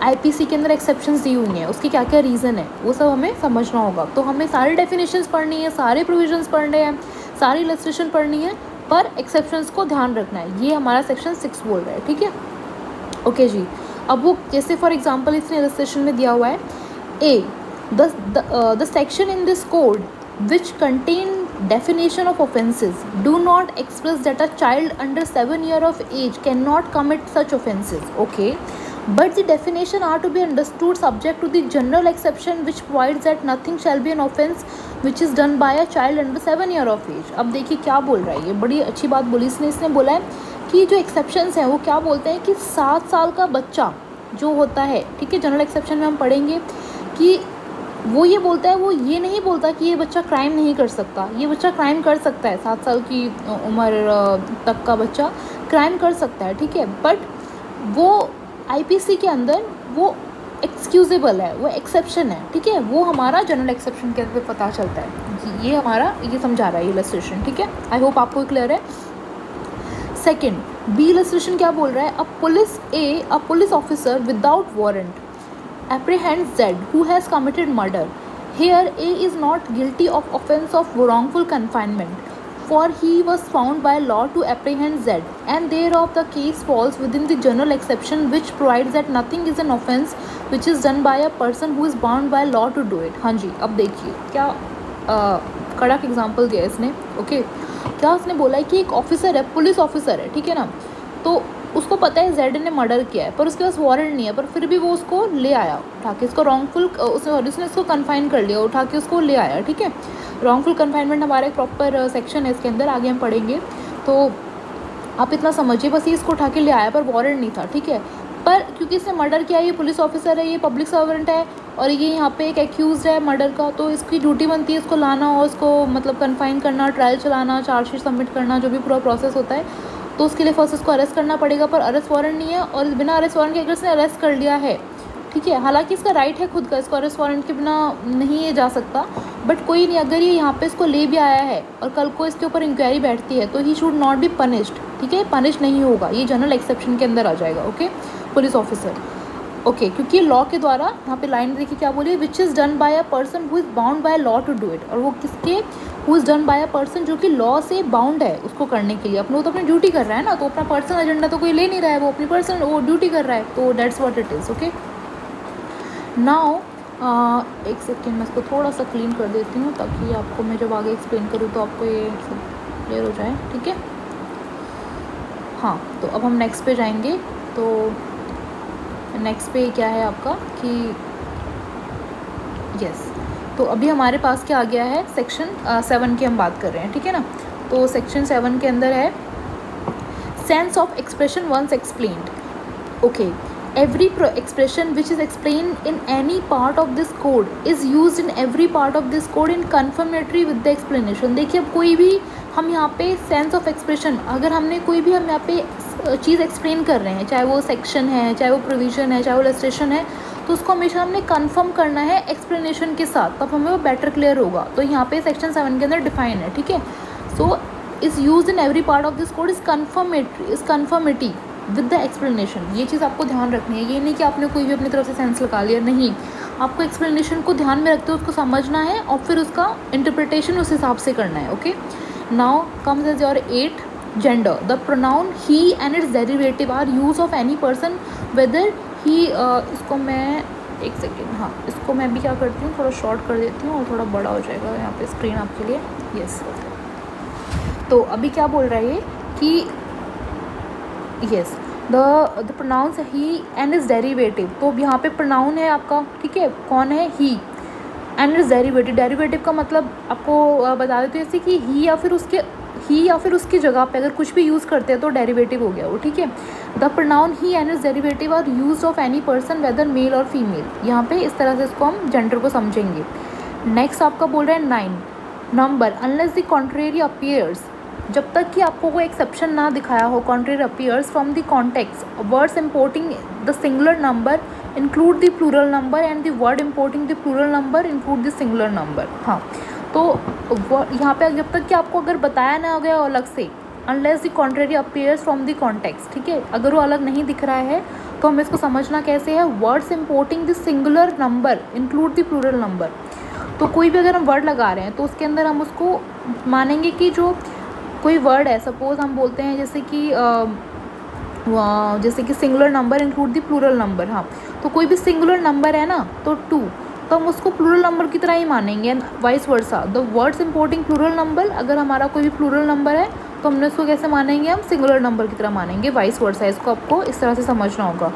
IPC के अंदर एक्सेप्शंस दी हुई हैं, उसकी क्या क्या रीज़न है, वो सब हमें समझना होगा। तो हमें सारी डेफिनेशंस पढ़नी है, सारे प्रोविजंस पढ़ने हैं, सारी इलस्ट्रेशन पढ़नी है, पर एक्सेप्शंस को ध्यान रखना है, ये हमारा सेक्शन 6 बोल रहा है, ठीक है। ओके जी, अब वो जैसे फॉर एग्जाम्पल इसने इलस्ट्रेशन में दिया हुआ है, uh the section in this code which contain definition of offences do not express that a child under 7 years of age cannot commit such offences, okay, but the definition are to be understood subject to the general exception which provides that nothing shall be an offence which is done by a child under 7 years of age। अब देखिए क्या बोल रहा है, ये बड़ी अच्छी बात बोली इसने बोला है कि जो एक्सेप्शंस हैं वो क्या बोलते हैं कि 7 साल का बच्चा जो होता है, ठीक है, जनरल एक्सेप्शन में हम पढ़ेंगे कि वो ये बोलता है, वो ये नहीं बोलता कि ये बच्चा क्राइम नहीं कर सकता, ये बच्चा क्राइम कर सकता है, 7 साल की उम्र तक का बच्चा क्राइम कर सकता है, ठीक है, बट वो IPC के अंदर वो एक्सक्यूजेबल है, वो एक्सेप्शन है, ठीक है, वो हमारा जनरल एक्सेप्शन के अंदर पता चलता है। ये हमारा ये समझा रहा है इलस्ट्रेशन, ठीक है। आई होप आपको क्लियर है। सेकेंड बी इलस्ट्रेशन क्या बोल रहा है, अ police officer without warrant apprehends Z who has committed murder. Here A is not guilty of offence of wrongful confinement, for he was found by law to apprehend Z, and thereof the case falls within the general exception which provides that nothing is an offence which is done by a person who is bound by law to do it. हाँ जी, अब देखिए क्या कड़क example दिया इसने. Okay, क्या उसने बोला है कि एक ऑफिसर है, पुलिस ऑफिसर है, ठीक है ना, तो उसको पता है जेड ने मर्डर किया है, पर उसके पास वारंट नहीं है, पर फिर भी वो उसको ले आया उठा के, इसको रॉन्गफुल उसने उसको कन्फाइन कर लिया, उठा के उसको ले आया. ठीक है, रॉन्गफुल कन्फाइनमेंट हमारा एक प्रॉपर सेक्शन है इसके अंदर, आगे हम पढ़ेंगे. तो आप इतना समझिए, बस ये इसको उठा के ले आया पर वारंट नहीं था. ठीक है, पर क्योंकि इसने मर्डर किया, ये पुलिस ऑफिसर है, ये पब्लिक सर्वेंट है, और ये यहाँ पे एक एक्यूज है मर्डर का, तो इसकी ड्यूटी बनती है इसको लाना और उसको मतलब कन्फाइन करना, ट्रायल चलाना, चार्जशीट सबमिट करना, जो भी पूरा प्रोसेस होता है. तो उसके लिए फर्स्ट इसको अरेस्ट करना पड़ेगा, पर अरेस्ट वारंट नहीं है, और बिना अरेस्ट वारंट के अगर इसने अरेस्ट कर लिया है, ठीक है, हालांकि इसका राइट है खुद का, इसको अरेस्ट वारंट के बिना नहीं ये जा सकता, बट कोई नहीं, अगर ये यहाँ पे इसको ले भी आया है और कल को इसके ऊपर इंक्वायरी बैठती है, तो he should not be punished. ठीक है, पनिश नहीं होगा, ये जनरल एक्सेप्शन के अंदर आ जाएगा. Okay, police officer. ओके, क्योंकि लॉ के द्वारा, यहाँ पे लाइन देखिए क्या बोली, which is done by a person who is bound by law to do it, और वो किसके, who is done by a person जो कि लॉ से बाउंड है उसको करने के लिए. अपने वो तो अपनी ड्यूटी कर रहा है ना, तो अपना पर्सनल एजेंडा तो कोई ले नहीं रहा है, वो अपनी पर्सनल वो ड्यूटी कर रहा है, तो that's what it is. Okay, now एक सेकेंड मैं इसको थोड़ा सा क्लीन कर देती हूँ, ताकि आपको मैं जब आगे एक्सप्लेन करूँ तो आपको ये सब क्लियर हो जाए. ठीक है, हाँ, तो अब हम नेक्स्ट पे जाएंगे. तो नेक्स्ट पे क्या है आपका कि यस, तो अभी हमारे पास क्या आ गया है, सेक्शन 7 की हम बात कर रहे हैं. ठीक है ना, तो सेक्शन 7 के अंदर है sense of expression once explained. Okay, every expression which is explained in any part of this code is used in every part of this code in conformity with the explanation. देखिए, अब कोई भी हम यहाँ पे सेंस ऑफ एक्सप्रेशन, अगर हमने कोई भी हम यहाँ पे चीज़ एक्सप्लेन कर रहे हैं, चाहे वो सेक्शन है, चाहे वो प्रोविजन है, चाहे वो इलस्ट्रेशन है, तो उसको हमेशा हमने कन्फर्म करना है एक्सप्लेनेशन के साथ, तब हमें वो बेटर क्लियर होगा. तो यहाँ पे सेक्शन 7 के अंदर डिफाइन है. ठीक है, so is use in every part of this code is conformity with the explanation. ये चीज़ आपको ध्यान रखनी है, ये नहीं कि आपने कोई भी अपनी तरफ से सेंस लगा लिया, नहीं, आपको एक्सप्लेनेशन को ध्यान में रखते हुए उसको समझना है और फिर उसका इंटरप्रिटेशन उस हिसाब से करना है. Okay, now comes as your 8 gender. The pronoun he and its derivative are use of any person whether he. इसको मैं एक सेकेंड, हाँ, इसको मैं भी क्या करती हूँ, थोड़ा शॉर्ट कर देती हूँ और थोड़ा बड़ा हो जाएगा यहाँ पे स्क्रीन आपके लिए. यस, तो अभी क्या बोल रहा है ये कि yes, the pronounce he and is derivative. तो अब यहाँ पे प्रोनाउन है आपका, ठीक है, कौन है, ही, एंड इज डेरिवेटिव. डेरिवेटिव का मतलब आपको बता देते हैं, जैसे कि ही या फिर उसकी जगह पे अगर कुछ भी यूज़ करते हैं तो डेरिवेटिव हो गया वो. ठीक है, the pronoun he and is derivative are use of any person whether male और फीमेल. यहाँ पे इस तरह से इसको हम जेंडर को समझेंगे. नेक्स्ट आपका बोल रहा है 9 number, unless the contrary appears. जब तक कि आपको कोई एक्सेप्शन ना दिखाया हो, contrary appears from the context, words importing the singular number include the plural number and the word importing the plural number include the singular number. हाँ, तो यहाँ पे जब तक कि आपको अगर बताया ना गया अलग से, unless the contrary appears from the context, ठीक है, अगर वो अलग नहीं दिख रहा है तो हमें इसको समझना कैसे है, words importing the singular number include the plural number. तो कोई भी अगर हम वर्ड लगा रहे हैं तो उसके अंदर हम उसको मानेंगे कि जो कोई वर्ड है, सपोज हम बोलते हैं जैसे कि singular number include the plural number. हाँ, तो कोई भी सिंगुलर नंबर है ना, तो 2, तो हम उसको प्लूरल नंबर की तरह ही मानेंगे, and vice versa. The words importing plural number, अगर हमारा कोई भी प्लूरल नंबर है तो हमने उसको कैसे मानेंगे, हम सिंगुलर नंबर की तरह मानेंगे, वाइस वर्सा. इसको आपको इस तरह से समझना होगा.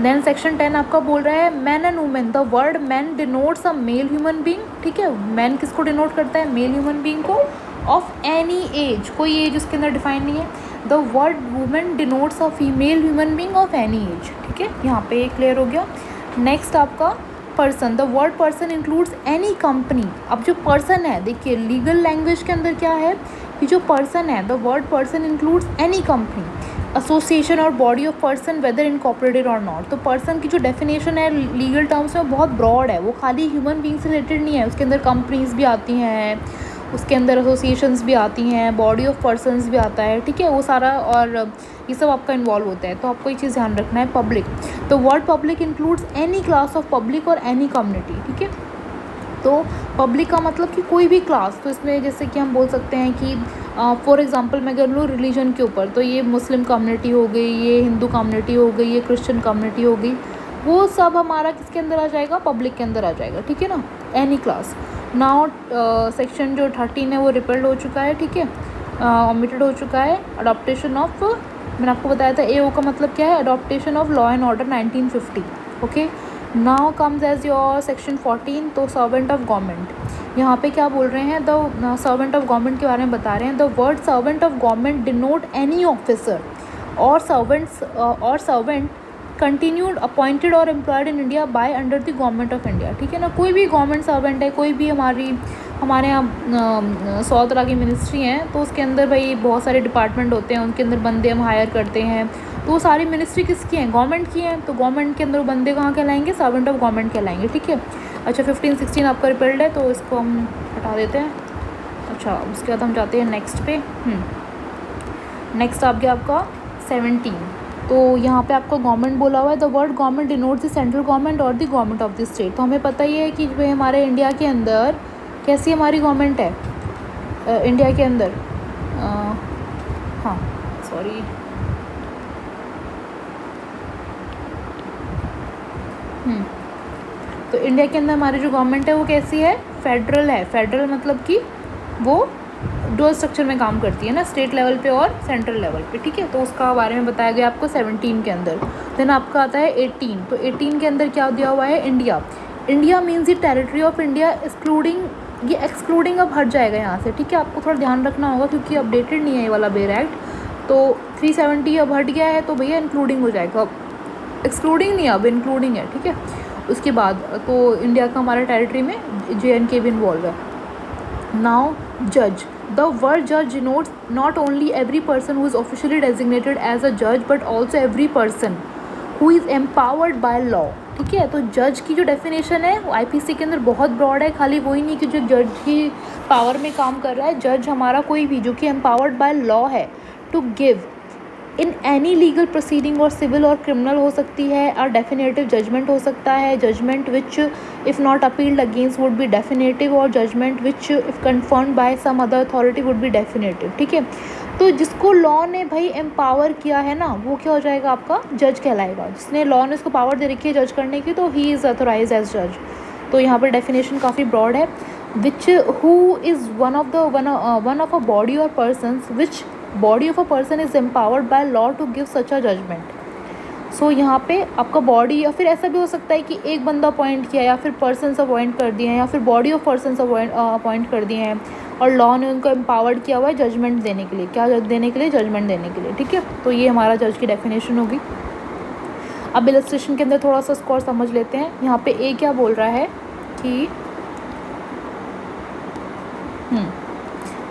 देन सेक्शन 10 आपका बोल रहा है man and women. The word man denotes a male human being. ठीक है, मैन किसको डिनोट करता है, मेल ह्यूमन बीइंग को, ऑफ एनी एज, कोई एज उसके अंदर डिफाइन नहीं है. The word women denotes a female human being of any age. ठीक है, यहाँ पे क्लियर हो गया. नेक्स्ट आपका person. The word person includes any company. अब जो पर्सन है, देखिए लीगल लैंग्वेज के अंदर क्या है कि जो पर्सन है, the word person includes any company, association और body of person whether incorporated और नॉट. तो पर्सन की जो डेफिनेशन है लीगल टर्म्स में बहुत ब्रॉड है, वो खाली ह्यूमन बींग से रिलेटेड नहीं है, उसके अंदर कंपनीज भी आती हैं उसके अंदर एसोसिएशंस भी आती हैं, बॉडी ऑफ पर्सन्स भी आता है, ठीक है, वो सारा, और ये सब आपका इन्वॉल्व होता है। तो आपको एक चीज़ ध्यान रखना है, पब्लिक, तो word public includes any class of public और एनी कम्युनिटी, ठीक है। तो पब्लिक का मतलब कि कोई भी क्लास, तो इसमें जैसे कि हम बोल सकते हैं कि फॉर एग्जांपल मैं कर लूँ रिलीजन के ऊपर, तो ये मुस्लिम कम्युनिटी हो गई, ये हिंदू कम्युनिटी हो गई, ये क्रिश्चियन कम्युनिटी हो गई, वो सब हमारा किसके अंदर आ जाएगा, पब्लिक के अंदर आ जाएगा, ठीक है ना, एनी क्लास। नाउ सेक्शन जो 13 है वो रिपेल्ड हो चुका है, ठीक है, ओमिटेड हो चुका है। अडॉप्टेशन ऑफ, मैंने आपको बताया था AO का मतलब क्या है, adaptation of law and order 1950, okay. Now comes as your section 14, तो सर्वेंट ऑफ गवर्नमेंट, यहाँ पे क्या बोल रहे हैं, द सर्वेंट ऑफ गवर्नमेंट के बारे में बता रहे हैं। The word servant of government denote any officer और सर्वेंट कंटिन्यूड अपॉइंटेड और employed in India by under the government of India, ठीक है ना। कोई भी गवर्नमेंट सर्वेंट है, कोई भी हमारे यहाँ 100 तरह की मिनिस्ट्री हैं, तो उसके अंदर भाई बहुत सारे डिपार्टमेंट होते हैं, उनके अंदर बंदे हम हायर करते हैं, तो वो सारी मिनिस्ट्री किसकी हैं, गवर्नमेंट की हैं, तो गवर्नमेंट के अंदर बंदे कहाँ कहलाएंगे, सर्वेंट ऑफ गवर्नमेंट कहलाएंगे, ठीक है। अच्छा 15-16 आपका रिपेल्ड है, तो इसको हम हटा देते हैं। अच्छा उसके बाद हम जाते हैं नेक्स्ट पे। नेक्स्ट आ गया आपका 17, तो यहाँ पे आपको गवर्नमेंट बोला हुआ है। The word government denotes the central government और the government of the state. तो हमें पता ही है कि भाई हमारे इंडिया के अंदर कैसी हमारी गवर्नमेंट है, इंडिया के अंदर, हाँ सॉरी, तो इंडिया के अंदर हमारी जो गवर्नमेंट है वो कैसी है, फेडरल है। फेडरल मतलब कि वो डुअल स्ट्रक्चर में काम करती है ना, स्टेट लेवल पे और सेंट्रल लेवल पे, ठीक है। तो उसका बारे में बताया गया आपको 17 के अंदर। देन आपका आता है 18, तो 18 के अंदर क्या दिया हुआ है, India. India means the territory of India excluding, ये एक्सक्लूडिंग अब हट जाएगा यहाँ से, ठीक है, आपको थोड़ा ध्यान रखना होगा क्योंकि अपडेटेड नहीं है ये वाला बेर एक्ट। तो 370 अब हट गया है, तो भैया इंक्लूडिंग हो जाएगा, अब एक्सक्लूडिंग नहीं, अब इंक्लूडिंग है, ठीक है। उसके बाद तो इंडिया का हमारा टेरिटरी में JNK भी इन्वॉल्व है। नाउ जज, द वर्ड जज denotes not only every person who is officially designated as a जज but also every person who is empowered by law, ठीक है। तो जज की जो डेफिनेशन है वो IPC के अंदर बहुत ब्रॉड है, खाली वही नहीं कि जो जज की पावर में काम कर रहा है, जज हमारा कोई भी जो कि एम्पावर्ड बाय लॉ है to give in any legal proceeding, और सिविल और क्रिमिनल हो सकती है, और डेफिनेटिव जजमेंट हो सकता है, judgment which if not appealed against would be definitive, और judgment which if confirmed by some other authority would be definitive, ठीक है। तो जिसको लॉ ने भाई एम्पावर किया है ना, वो क्या हो जाएगा, आपका जज कहलाएगा। जिसने लॉ ने उसको पावर दे रखी है जज करने की, तो ही इज़ अथोराइज एज जज। तो यहाँ पर डेफिनेशन काफ़ी ब्रॉड है। Which who is one of a body और persons, which body of a person is empowered by law to give such a judgment. So यहाँ पे आपका बॉडी, या फिर ऐसा भी हो सकता है कि एक बंदा अपॉइंट किया, या फिर पर्सन्स अपॉइंट कर दिए हैं, या फिर बॉडी ऑफ पर्सन्स अपॉइंट कर दिए हैं, और लॉ ने उनको एम्पावर्ड किया हुआ है जजमेंट देने के लिए, क्या देने के लिए, जजमेंट देने के लिए, ठीक है। तो ये हमारा जज की डेफिनेशन होगी। अब इलस्ट्रेशन के अंदर थोड़ा सा स्कोर समझ लेते हैं। यहाँ पे ए क्या बोल रहा है कि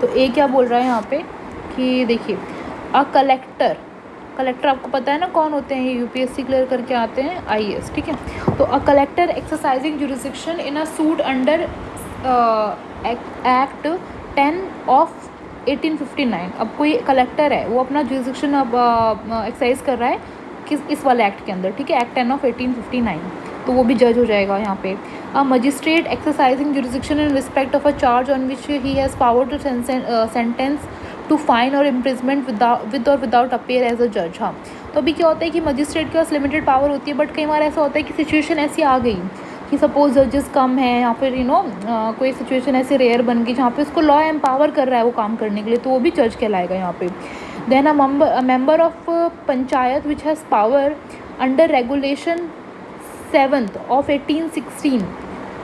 तो ए क्या बोल रहा है यहाँ पे कि देखिए, अ कलेक्टर आपको पता है ना कौन होते हैं, ये UPSC क्लियर करके आते हैं, IAS, ठीक है। तो अ collector exercising jurisdiction in a suit under act 10 of 1859। अब कोई कलेक्टर है, वो अपना जुरिसडिक्शन अब एक्सरसाइज कर रहा है इस वाले एक्ट के अंदर, ठीक है, एक्ट 10 ऑफ 1859, तो वो भी जज हो जाएगा यहाँ पे। A magistrate exercising jurisdiction in respect of a charge on which he has power to sentence to fine और इम्प्रिजमेंट विद और विदाउट अपेयर एज अ जज। हाँ, तो अभी क्या होता है कि मजिस्ट्रेट के पास लिमिटेड पावर होती है, बट कई बार ऐसा होता है कि सिचुएशन ऐसी आ गई कि सपोज जजेस कम हैं, या फिर कोई सिचुएशन ऐसी रेयर बन गई जहाँ पे उसको लॉ एम्पावर कर रहा है वो काम करने के लिए, तो वो भी जज कहलाएगा यहाँ पे। Then a member of panchayat which has power under regulation 7th of 1816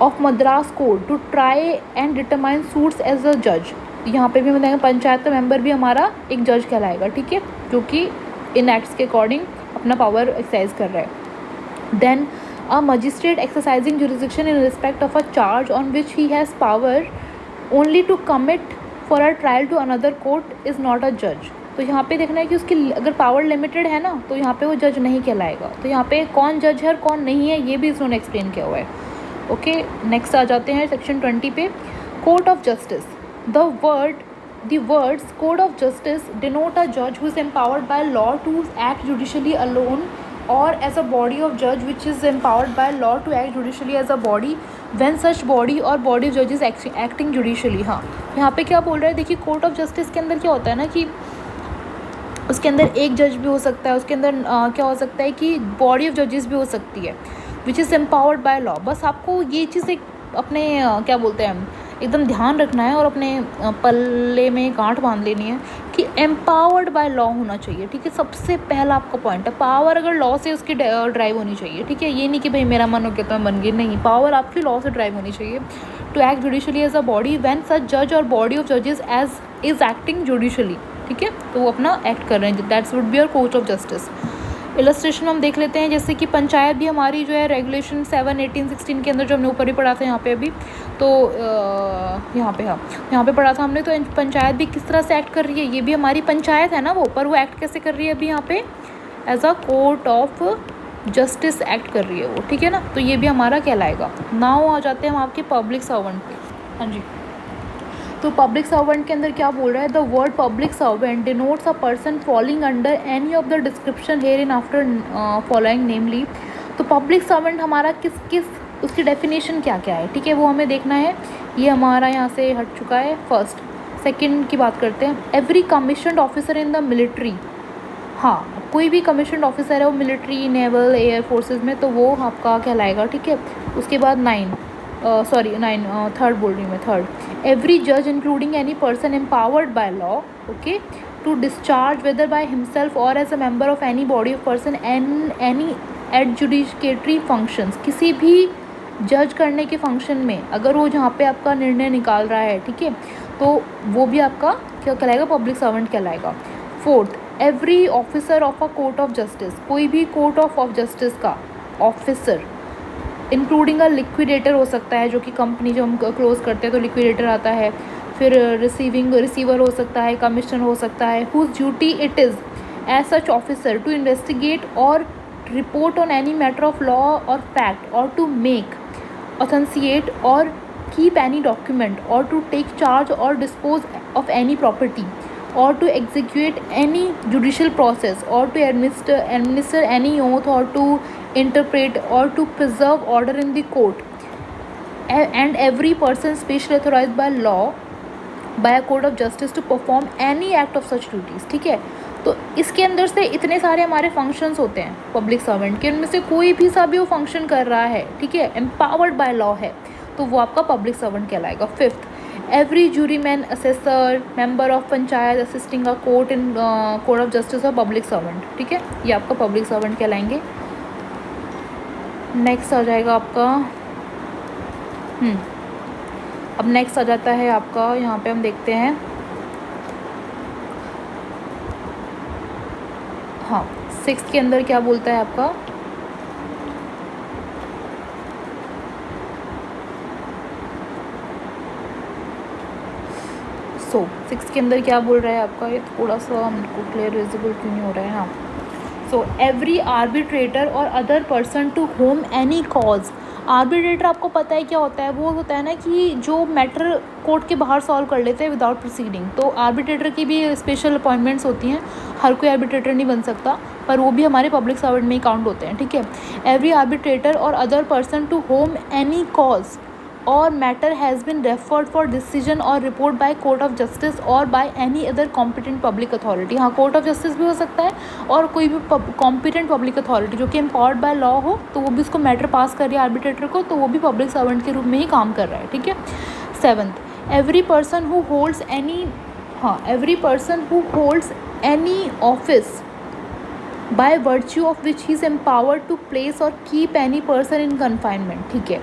of Madras code to try and determine suits as a जज। यहाँ पे भी बताएंगे पंचायत का मेंबर भी हमारा एक जज कहलाएगा, ठीक है, जो कि इन एक्ट्स के अकॉर्डिंग अपना पावर एक्सरसाइज कर रहा है। Then a magistrate exercising jurisdiction in respect of a charge on which he has power only to commit for a trial to another court is not a जज। तो यहाँ पे देखना है कि उसकी अगर पावर लिमिटेड है ना, तो यहाँ पे वो जज नहीं कहलाएगा। तो यहाँ पे कौन जज है और कौन नहीं है, ये भी इन्होंने एक्सप्लेन किया हुआ है। ओके, नेक्स्ट आ जाते हैं सेक्शन 20 पे। Court of justice, The words code of justice denote a judge who is empowered by law to act judicially alone or as a body of judge which is empowered by law to act judicially as a body when such body or body of judge is acting judicially. हाँ, यहाँ पे क्या बोल रहा है देखिए, court of justice के अंदर क्या होता है ना कि उसके अंदर एक जज भी हो सकता है, उसके अंदर क्या हो सकता है कि बॉडी ऑफ जजेस भी हो सकती है which is empowered by law. बस आपको ये चीज़ एक अपने क्या बोलते हैं एकदम ध्यान रखना है और अपने पल्ले में गांठ बांध लेनी है कि एम्पावर्ड बाय लॉ होना चाहिए. ठीक है, सबसे पहला आपका पॉइंट है. पावर अगर लॉ से उसकी ड्राइव होनी चाहिए. ठीक है, ये नहीं कि भाई मेरा मन हो गया तो मैं बन गई, नहीं, पावर आपकी लॉ से ड्राइव होनी चाहिए to act judicially as a body when such जज और बॉडी ऑफ जजेस एज इज एक्टिंग जुडिशली. ठीक है, तो वो अपना एक्ट कर रहे हैं. That's would be your court of justice. Illustration हम देख लेते हैं, जैसे कि पंचायत भी हमारी जो है रेगुलेशन 7, 18, 16 के अंदर जो हमने ऊपर ही पढ़ा था यहाँ पे अभी, तो यहाँ पे हाँ यहाँ पे पढ़ा था हमने. तो पंचायत भी किस तरह से एक्ट कर रही है, ये भी हमारी पंचायत है ना वो, पर वो एक्ट कैसे कर रही है अभी यहाँ पे as a court of justice act कर रही है वो. ठीक है ना, तो ये भी हमारा कहलाएगा. नाउ आ जाते हैं हम आपके पब्लिक सर्वेंट पे. हाँ जी, तो पब्लिक सर्वेंट के अंदर क्या बोल रहा है, the word public servant denotes a person falling under any of the description hereinafter following namely. तो पब्लिक सर्वेंट हमारा किस उसकी डेफिनेशन क्या क्या है. ठीक है, वो हमें देखना है. ये हमारा यहाँ से हट चुका है. फर्स्ट सेकंड की बात करते हैं. Every commissioned officer in the military. हाँ, कोई भी कमीशन्ड ऑफिसर है वो मिलिट्री, नेवल, एयर फोर्सेज में, तो वो आपका कहलाएगा. ठीक है, उसके बाद 9 थर्ड बोल रही हूँ मैं, थर्ड. एवरी जज including any person empowered by law, okay, to discharge whether by himself और as a member of any body of person and any adjudicatory functions. किसी भी जज करने के फंक्शन में अगर वो जहाँ पे आपका निर्णय निकाल रहा है, ठीक है, तो वो भी आपका क्या कहलाएगा, पब्लिक सर्वेंट कहलाएगा. Fourth, every officer of a court of justice. कोई भी कोर्ट ऑफ जस्टिस का ऑफिसर इंक्लूडिंग अ लिक्विडेटर हो सकता है, जो कि कंपनी जो हम क्लोज करते हैं तो लिक्विडेटर आता है. फिर रिसीवर हो सकता है, कमिश्नर हो सकता है. Whose duty it is as such officer to investigate और report on any matter of law और फैक्ट और टू मेक ऑथेंटिकेट और कीप एनी डॉक्यूमेंट और टू टेक चार्ज और dispose of any property or to execute any judicial process or to administer any oath or to interpret or to preserve order in the court, and every person specially authorized by law by a court of justice to perform any act of such duties. ठीक है, तो इसके अंदर से इतने सारे हमारे functions होते हैं पब्लिक सर्वेंट के, उनमें से कोई भी सा भी वो फंक्शन कर रहा है, ठीक है, एम्पावर्ड बाय लॉ है, तो वो आपका पब्लिक सर्वेंट कहलाएगा. Fifth, every juryman, assessor, member of panchayat assisting a court in court of justice और पब्लिक सर्वेंट. ठीक है, ये आपका पब्लिक सर्वेंट कहलाएंगे. नेक्स्ट आ जाएगा आपका अब नेक्स्ट आ जाता है आपका, यहाँ पे हम देखते हैं, हाँ, 6 के अंदर क्या बोलता है आपका, सो 6 के अंदर क्या बोल रहा है आपका, ये थोड़ा सा हमको क्लियर विजिबल क्यों नहीं हो रहा है. हाँ, सो एवरी आर्बिट्रेटर और other person to whom any cause. Arbitrator आपको पता है क्या होता है, वो होता है ना कि जो मैटर कोर्ट के बाहर सॉल्व कर लेते हैं विदाउट प्रोसीडिंग. तो आर्बिट्रेटर की भी स्पेशल अपॉइंटमेंट्स होती हैं, हर कोई आर्बिट्रेटर नहीं बन सकता, पर वो भी हमारे पब्लिक सर्वेंट में ही काउंट होते हैं. ठीक है, एवरी आर्बिट्रेटर और other person to whom any cause और matter has been referred for decision और report by court of justice और by any other competent public authority. हाँ, कोर्ट ऑफ जस्टिस भी हो सकता है और कोई भी कॉम्पिटेंट पब्लिक अथॉरिटी जो कि एम्पावर्ड बाय लॉ हो, तो वो भी उसको मैटर पास कर रही है आर्बिट्रेटर को, तो वो भी पब्लिक सर्वेंट के रूप में ही काम कर रहा है. ठीक है. 7th, every person who holds any office by virtue of which he is empowered to place or keep any person in confinement. ठीक है,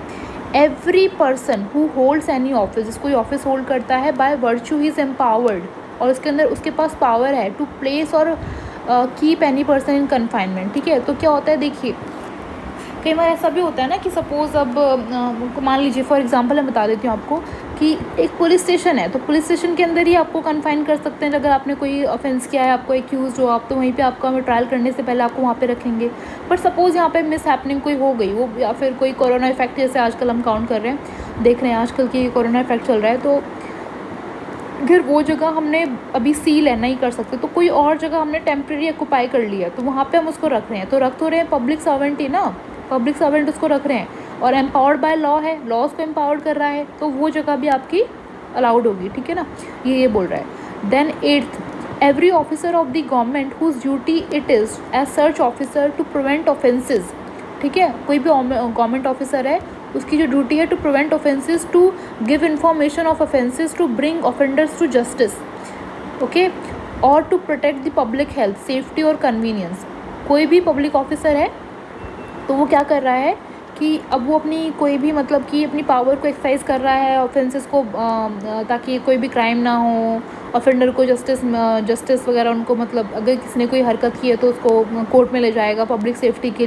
every person who holds any office, कोई ऑफिस होल्ड करता है, by virtue he is empowered, और उसके अंदर उसके पास power है टू प्लेस और keep any person in confinement. ठीक है, तो क्या होता है देखिए, कई बार ऐसा भी होता है ना कि सपोज़ अब मान लीजिए फॉर एग्जांपल मैं बता देती हूँ आपको कि एक पुलिस स्टेशन है, तो पुलिस स्टेशन के अंदर ही आपको कन्फाइन कर सकते हैं. अगर आपने कोई ऑफेंस किया है, आपको एक्यूज हो आप, तो वहीं पे आपका ट्रायल करने से पहले आपको वहाँ पे रखेंगे. बट सपोज़ यहाँ पे मिस हैपनिंग कोई हो गई, वो या फिर कोई कोरोना इफेक्ट, जैसे आजकल हम काउंट कर रहे हैं, देख रहे हैं आजकल की कोरोना इफेक्ट चल रहा है, तो अगर वो जगह हमने अभी सील है, नहीं कर सकते, तो कोई और जगह हमने टेम्प्रेरी ऑक्यूपाई कर लिया, तो वहाँ पे हम उसको रख रहे हैं, तो रख तो रहे हैं पब्लिक सर्वेंट ही ना, पब्लिक सर्वेंट उसको रख रहे हैं, और एम्पावर्ड बाय लॉ है, लॉ उसको एम्पावर्ड कर रहा है, तो वो जगह भी आपकी अलाउड होगी, ठीक है ना, ये बोल रहा है। Then 8th, every officer of the government whose duty it is as search officer to prevent offences, ठीक है, कोई भी गवर्नमेंट ऑफिसर है, उसकी जो ड्यूटी है to prevent offences, to give information of offences, to bring offenders to justice, okay, और to protect the public health, safety और कन्वीनियंस। कोई भी पब्लिक ऑफिसर है तो वो क्या कर रहा है कि अब वो अपनी कोई भी मतलब कि अपनी पावर को एक्सरसाइज कर रहा है ऑफेंसेस को, ताकि कोई भी क्राइम ना हो, ऑफेंडर को जस्टिस वगैरह उनको, मतलब अगर किसी ने कोई हरकत की है तो उसको कोर्ट में ले जाएगा पब्लिक सेफ्टी के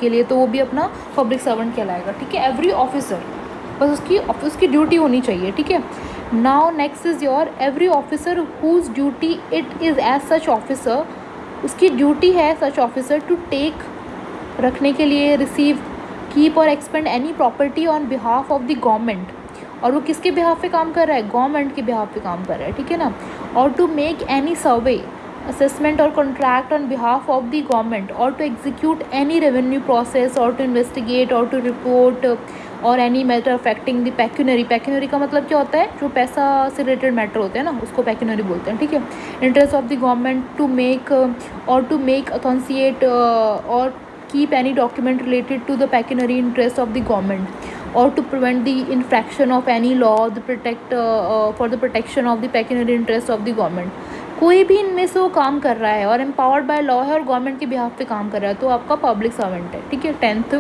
लिए, तो वो भी अपना पब्लिक सर्वेंट कहलाएगा, ठीक है। एवरी ऑफिसर, बस उसकी ड्यूटी होनी चाहिए, ठीक है। Now next is your every officer whose duty it is as such officer, उसकी ड्यूटी है सच ऑफिसर टू टेक, रखने के लिए, रिसीव, कीप और expend any property on behalf of the government, और वो किसके बिहाफ पे काम कर रहा है, गवर्नमेंट के बिहाफ पे काम कर रहा है, ठीक है ना। और to make any survey, assessment और contract on behalf of the government, और to execute any revenue process, और टू इन्वेस्टिगेट, और टू रिपोर्ट, और any matter affecting the pecuniary, pecuniary का मतलब क्या होता है, जो पैसा से रिलेटेड मैटर होते हैं ना, उसको पैक्यूनरी बोलते हैं, ठीक है। Interest of the government, to make authenticate और keep any document related to the pecuniary interest of the government, or to prevent the infraction of any law, for the protection of the pecuniary interest of the government। कोई भी इनमें से वो काम कर रहा है और एम्पावर्ड बाय लॉ है और गवर्नमेंट के बिहाफ पे काम कर रहा है, तो आपका पब्लिक सर्वेंट है, ठीक है। 10th,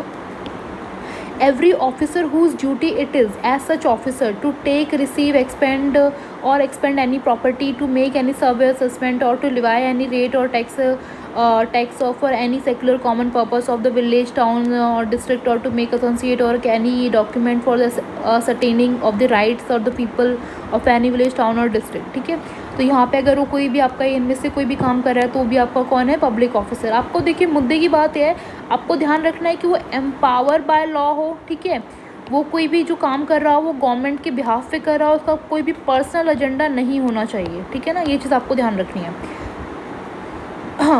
every officer whose duty it is as such officer to take, receive, expend or expend any property, to make any survey, assessment, or to levy any rate or tax of for any secular common purpose of the village, town or district, or to make associate or any document for the ascertaining of the rights or the people of any village, town or district, ठीक है। तो यहाँ पे अगर वो कोई भी आपका इनमें से कोई भी काम कर रहा है तो वो भी आपका कौन है, पब्लिक ऑफिसर। आपको देखिए मुद्दे की बात है, आपको ध्यान रखना है कि वो एम्पावर बाय लॉ हो, ठीक है, वो कोई भी जो काम कर रहा हो वो गवर्नमेंट के बिहाफ पे कर रहा हो, उसका कोई भी पर्सनल एजेंडा नहीं होना चाहिए, ठीक है ना, ये चीज़ आपको ध्यान रखनी है।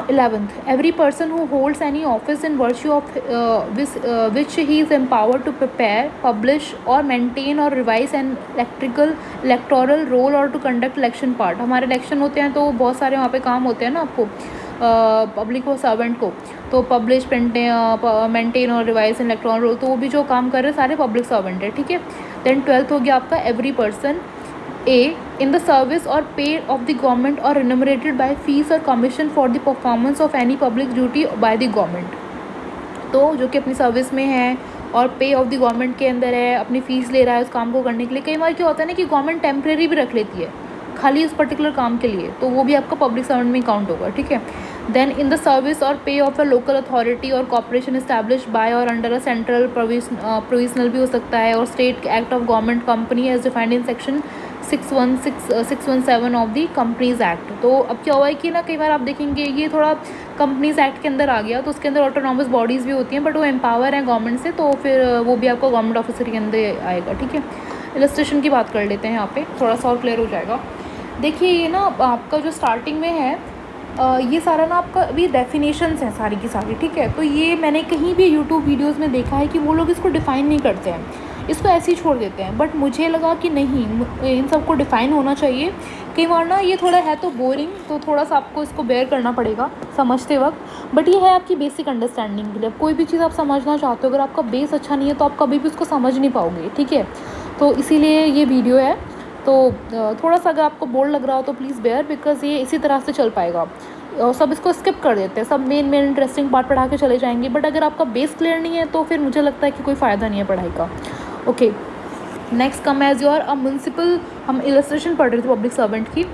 11th, every person who holds any office in virtue of which he is empowered to prepare, publish or maintain or revise an electoral roll or to conduct election part। हमारे इलेक्शन होते हैं तो बहुत सारे वहाँ पे काम होते हैं ना आपको, पब्लिक को, सर्वेंट को, तो पब्लिश, मेंटेन और रिवाइज एन इलेक्ट्रॉन रोल, तो वो भी जो काम कर रहे हैं सारे पब्लिक सर्वेंट है, ठीक है। देन 12th हो गया आपका every person A in the service or pay of the government or remunerated by fees or commission for the performance of any public duty by the government। तो जो कि अपनी सर्विस में है और पे ऑफ द गवर्नमेंट के अंदर है, अपनी फ़ीस ले रहा है उस काम को करने के लिए। कई बार क्या होता है ना कि गवर्नमेंट टेम्प्रेरी भी रख लेती है खाली उस पर्टिकुलर काम के लिए, तो वो भी आपका पब्लिक सर्वेंट में काउंट होगा, ठीक है। देन इन द सर्विस और pay of a local authority और कॉर्पोरेशन इस्टेब्लिश बाय और अंडर अ सेंट्रल प्रोविजनल भी हो सकता है, और state act of government company as defined in section 617 of the companies act. तो अब क्या हुआ है कि ना कई बार आप देखेंगे ये थोड़ा कंपनीज एक्ट के अंदर आ गया, तो उसके अंदर ऑटोनॉमस बॉडीज़ भी होती हैं बट वो एम्पावर हैं गवर्नमेंट से, तो फिर वो भी आपको गवर्नमेंट ऑफिसर के अंदर आएगा, ठीक है। इलस्ट्रेशन की बात कर लेते हैं यहाँ पे, थोड़ा सा और क्लियर हो जाएगा। देखिए ये ना आपका जो स्टार्टिंग में है ये सारा ना आपका अभी डेफिनेशंस हैं सारी की सारी, ठीक है। तो ये मैंने कहीं भी यूट्यूब वीडियोस में देखा है कि वो लोग इसको डिफ़ाइन नहीं करते हैं, इसको ऐसे ही छोड़ देते हैं, बट मुझे लगा कि नहीं, इन सबको डिफ़ाइन होना चाहिए। कई बार ना ये थोड़ा है तो बोरिंग, तो थोड़ा सा आपको इसको बेयर करना पड़ेगा समझते वक्त, बट ये है आपकी बेसिक अंडरस्टैंडिंग के लिए। कोई भी चीज़ आप समझना चाहते हो, अगर आपका बेस अच्छा नहीं है तो आप कभी भी उसको समझ नहीं पाओगे, ठीक है। तो इसीलिए ये वीडियो है, तो थोड़ा सा अगर आपको बोर लग रहा हो तो प्लीज़ बेयर, बिकॉज़ ये इसी तरह से चल पाएगा। और सब इसको स्किप कर देते हैं, सब मेन इंटरेस्टिंग पार्ट पढ़ा के चले जाएंगे, बट अगर आपका बेस क्लियर नहीं है तो फिर मुझे लगता है कि कोई फ़ायदा नहीं है पढ़ाई का। Okay, next come as your uh municipal, हम इलस्ट्रेशन पढ़ रहे थे पब्लिक सर्वेंट की।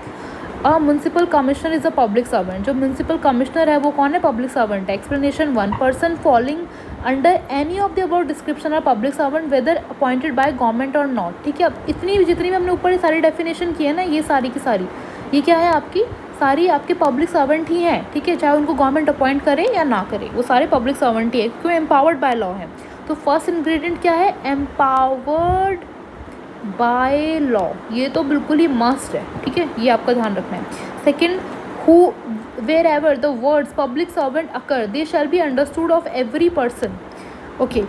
A municipal commissioner is a public servant. जो म्यूनसिपल कमिश्नर है वो कौन है, पब्लिक सर्वेंट है। Explanation 1 person following under any of the about description are public servant whether appointed by government और नॉट, ठीक है। अब इतनी जितनी भी हमने ऊपर सारी डेफिनेशन की है ना, ये सारी की सारी ये क्या है आपकी, सारी आपके पब्लिक सर्वेंट ही हैं, ठीक है। चाहे उनको गवर्नमेंट अपॉइंट करे या ना करे, वो सारे पब्लिक सर्वेंट ही है, क्यों, एम्पावर्ड बाय लॉ है। तो फर्स्ट इंग्रेडिएंट क्या है, एम्पावर्ड बाय लॉ, ये तो बिल्कुल ही मस्ट है, ठीक है, ये आपका ध्यान रखना है. Second, whoever the words public servant occur they shall be understood of every person. Okay,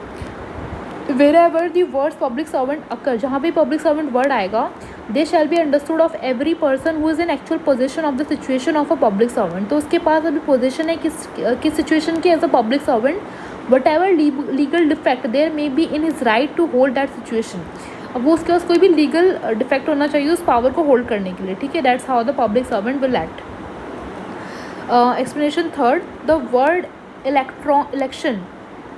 wherever the words public servant occur, जहाँ भी पब्लिक सर्वेंट वर्ड आएगा, they shall be understood of every person who is in actual position of the situation of a public servant. तो उसके पास अभी position है किस situation की as a public servant, whatever legal defect there may be in his right to hold that situation. अब वो उसके पास कोई भी लीगल डिफेक्ट होना चाहिए उस पावर को होल्ड करने के लिए, ठीक है. That's how the public servant will act. Explanation third, the word election.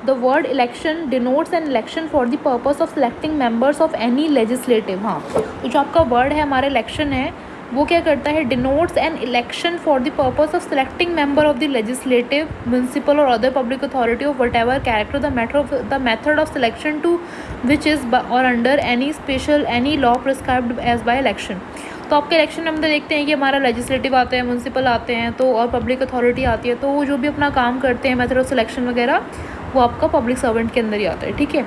The word election denotes an election for the purpose of selecting members of any legislative. हाँ, तो जो आपका word है हमारा election है, वो क्या करता है, denotes an election for the purpose of selecting member of the legislative, municipal or other public authority of whatever character. The method of selection to which is or under any law prescribed as by election. तो आपके election में हम देखते हैं कि हमारा legislative आते हैं, म्यूनसिपल आते हैं, तो और पब्लिक अथॉरिटी आती है, तो वो जो भी अपना काम करते हैं मेथड ऑफ सिलेक्शन वगैरह, वो आपका पब्लिक सर्वेंट के अंदर ही आता है, ठीक है.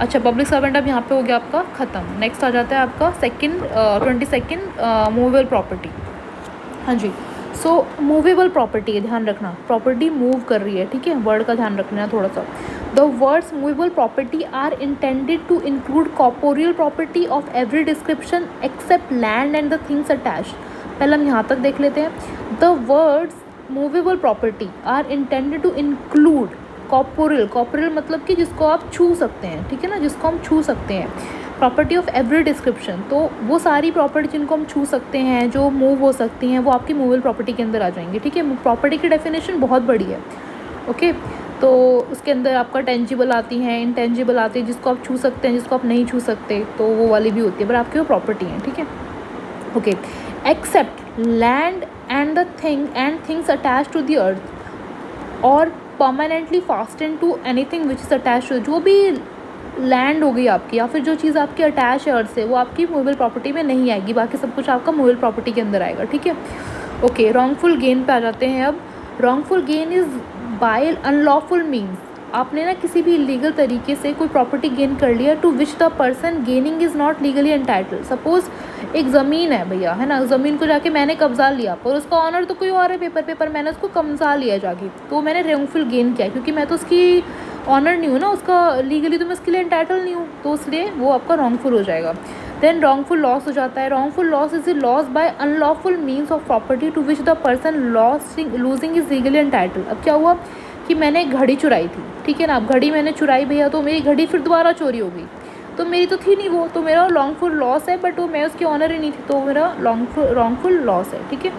अच्छा, पब्लिक सर्वेंट अब यहाँ पे हो गया आपका ख़त्म. नेक्स्ट आ जाता है आपका 22nd मूवेबल प्रॉपर्टी. हाँ जी, सो मूवेबल प्रॉपर्टी है, ध्यान रखना, प्रॉपर्टी मूव कर रही है, ठीक है, वर्ड का ध्यान रखना है थोड़ा सा. The words movable property are intended to include corporeal property of every description except land and the things attached. पहले हम यहाँ तक देख लेते हैं. The words movable property are intended to include corporeal मतलब कि जिसको आप छू सकते हैं, ठीक है ना, जिसको हम छू सकते हैं. प्रॉपर्टी ऑफ एवरी डिस्क्रिप्शन, तो वो सारी प्रॉपर्टी जिनको हम छू सकते हैं, जो मूव हो सकती हैं, वो आपकी मूवेबल प्रॉपर्टी के अंदर आ जाएंगी, ठीक है. प्रॉपर्टी की डेफिनेशन बहुत बड़ी है, ओके. तो उसके अंदर आपका टेंजिबल आती हैं, इंटेंजिबल आती है, जिसको आप छू सकते हैं, जिसको आप नहीं छू सकते, तो वो वाली भी होती है, पर आपकी वो प्रॉपर्टी हैं, ठीक है. Okay, except land and the things attach to the earth और permanently fastened to anything which is attach to, जो भी लैंड हो गई आपकी या फिर जो चीज़ आपकी अटैच है अर्थ से, वो आपकी मूवेबल प्रॉपर्टी में नहीं आएगी, बाकी सब कुछ आपका मूवेबल प्रॉपर्टी के अंदर आएगा, ठीक है. ओके, रॉन्गफुल गेन पे आ जाते हैं अब. Wrongful gain is by unlawful means, आपने ना किसी भी इलीगल तरीके से कोई प्रॉपर्टी गेन कर लिया to which the person gaining is not legally entitled. Suppose एक ज़मीन है भैया, है ना, ज़मीन को जाके मैंने कब्जा लिया, पर उसका ऑनर तो कोई और है पेपर मैंने उसको कब्जा लिया जाके, तो मैंने रॉन्गफुल गेन किया, क्योंकि मैं तो उसकी ऑनर नहीं हूँ ना, उसका लीगली तो मैं उसके लिए एंटाइटल नहीं हूँ, तो इसलिए वो आपका रॉन्गफुल हो जाएगा. देन रॉन्गफुल लॉस हो जाता है. Wrongful loss is a loss by unlawful means of property to which the person losing is legally entitle. अब क्या हुआ कि मैंने घड़ी चुराई थी, ठीक है ना, अब घड़ी मैंने चुराई भैया, तो मेरी घड़ी फिर दोबारा चोरी हो गई, तो मेरी तो थी नहीं वो, तो मेरा रॉन्गफुल लॉस है, बट वो मैं उसकी ऑनर ही नहीं थी, तो मेरा रॉन्गफुल लॉस है, ठीक है.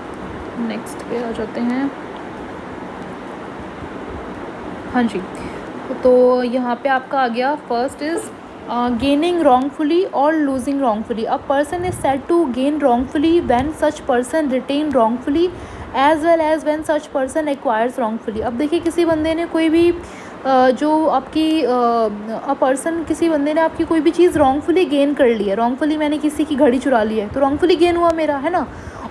नेक्स्ट पे आ जाते हैं. हाँ जी, तो यहाँ पे आपका आ गया. फर्स्ट इज़ गेनिंग wrongfully और losing wrongfully. A person is said to gain wrongfully when such person retain wrongfully as well as when such person acquires wrongfully. अब देखिए किसी बंदे ने कोई भी जो आपकी किसी बंदे ने आपकी कोई भी चीज़ wrongfully गेन कर ली है. wrongfully मैंने किसी की घड़ी चुरा ली है, तो wrongfully गेन हुआ मेरा, है ना,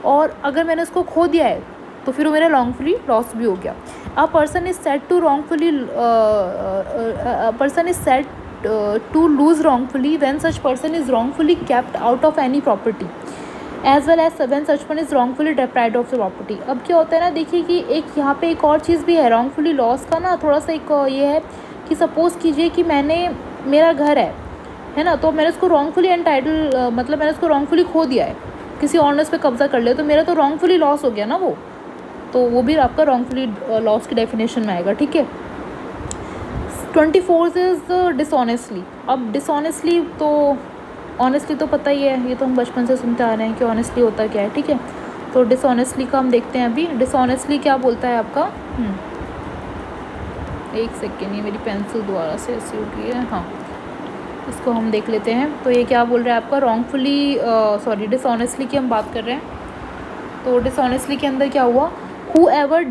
और अगर मैंने उसको खो दिया है तो फिर वो मेरा wrongfully लॉस भी हो गया. A person is said to to lose wrongfully when such person is wrongfully kept out of any property as well as when such one is wrongfully deprived of the property. अब क्या होता है ना, देखिए कि एक यहाँ पे एक और चीज़ भी है wrongfully loss का ना, थोड़ा सा एक ये है कि सपोज़ कीजिए कि मेरा घर है ना, तो मैंने उसको wrongfully entitled मतलब मैंने उसको wrongfully खो दिया है, किसी और ने उस पर कब्जा कर लिया, तो मेरा तो wrongfully लॉस हो गया ना वो, तो वो भी आपका wrongfully लॉस की डेफिनेशन में आएगा, ठीक है. 24 इज़ डिसऑनेस्टली. अब डिसऑनेस्टली तो ऑनेस्टली तो पता ही है, ये तो हम बचपन से सुनते आ रहे हैं कि ऑनेस्टली होता क्या है, ठीक है. तो डिसऑनेस्टली का हम देखते हैं अभी. डिसऑनेस्टली क्या बोलता है आपका, एक सेकेंड, ये मेरी पेंसिल दोबारा से ऐसी उठी है, हाँ, इसको हम देख लेते हैं. तो ये क्या बोल रहा है आपका, रॉन्गफुली डिसऑनेस्टली की हम बात कर रहे हैं. तो डिसऑनेस्टली के अंदर क्या हुआ, whoever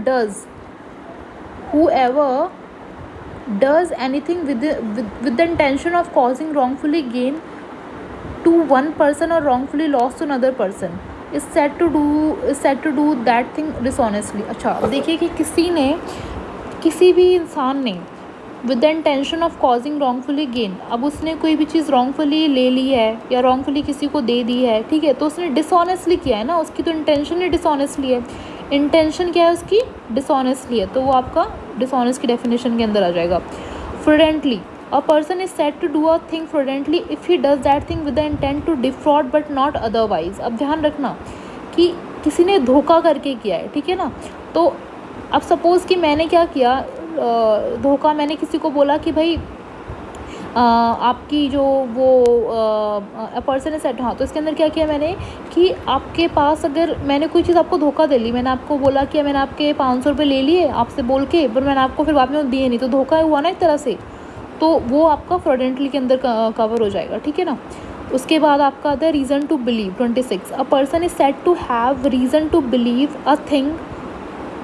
does anything with the intention of causing wrongfully gain to one person or wrongfully loss to another person is said to do that thing dishonestly. अच्छा, अब देखिए कि किसी भी इंसान ने with the intention of causing wrongfully gain. अब उसने कोई भी चीज़ रॉन्गफुली ले ली है या रॉन्गफुली किसी को दे दी है, ठीक है, तो उसने डिसऑनेस्टली किया है ना, उसकी तो इंटेंशन ही डिसऑनेस्टली है। इंटेंशन क्या है उसकी? डिसऑनेस्टली है, तो वो आपका डिसऑनेस्ट की डेफिनेशन के अंदर आ जाएगा। Fraudulently, a person is said to do a thing fraudulently if he does that thing with the intent to defraud but not otherwise. अब ध्यान रखना कि किसी ने धोखा करके किया है, ठीक है ना, तो अब सपोज़ कि मैंने क्या किया, धोखा, मैंने किसी को बोला कि भाई आपकी जो वो पर्सन है सेट, हाँ, तो इसके अंदर क्या किया मैंने कि आपके पास अगर मैंने कोई चीज़ आपको धोखा दे ली, मैंने आपको बोला कि मैंने आपके 500 रुपये ले लिए आपसे बोल के, पर मैंने आपको फिर बाद में दिए नहीं, तो धोखा हुआ ना एक तरह से, तो वो आपका फ्रॉडेंटली के अंदर कवर हो जाएगा, ठीक है ना। उसके बाद आपका आता है reason to believe. 26, a person is said to have reason to believe a thing.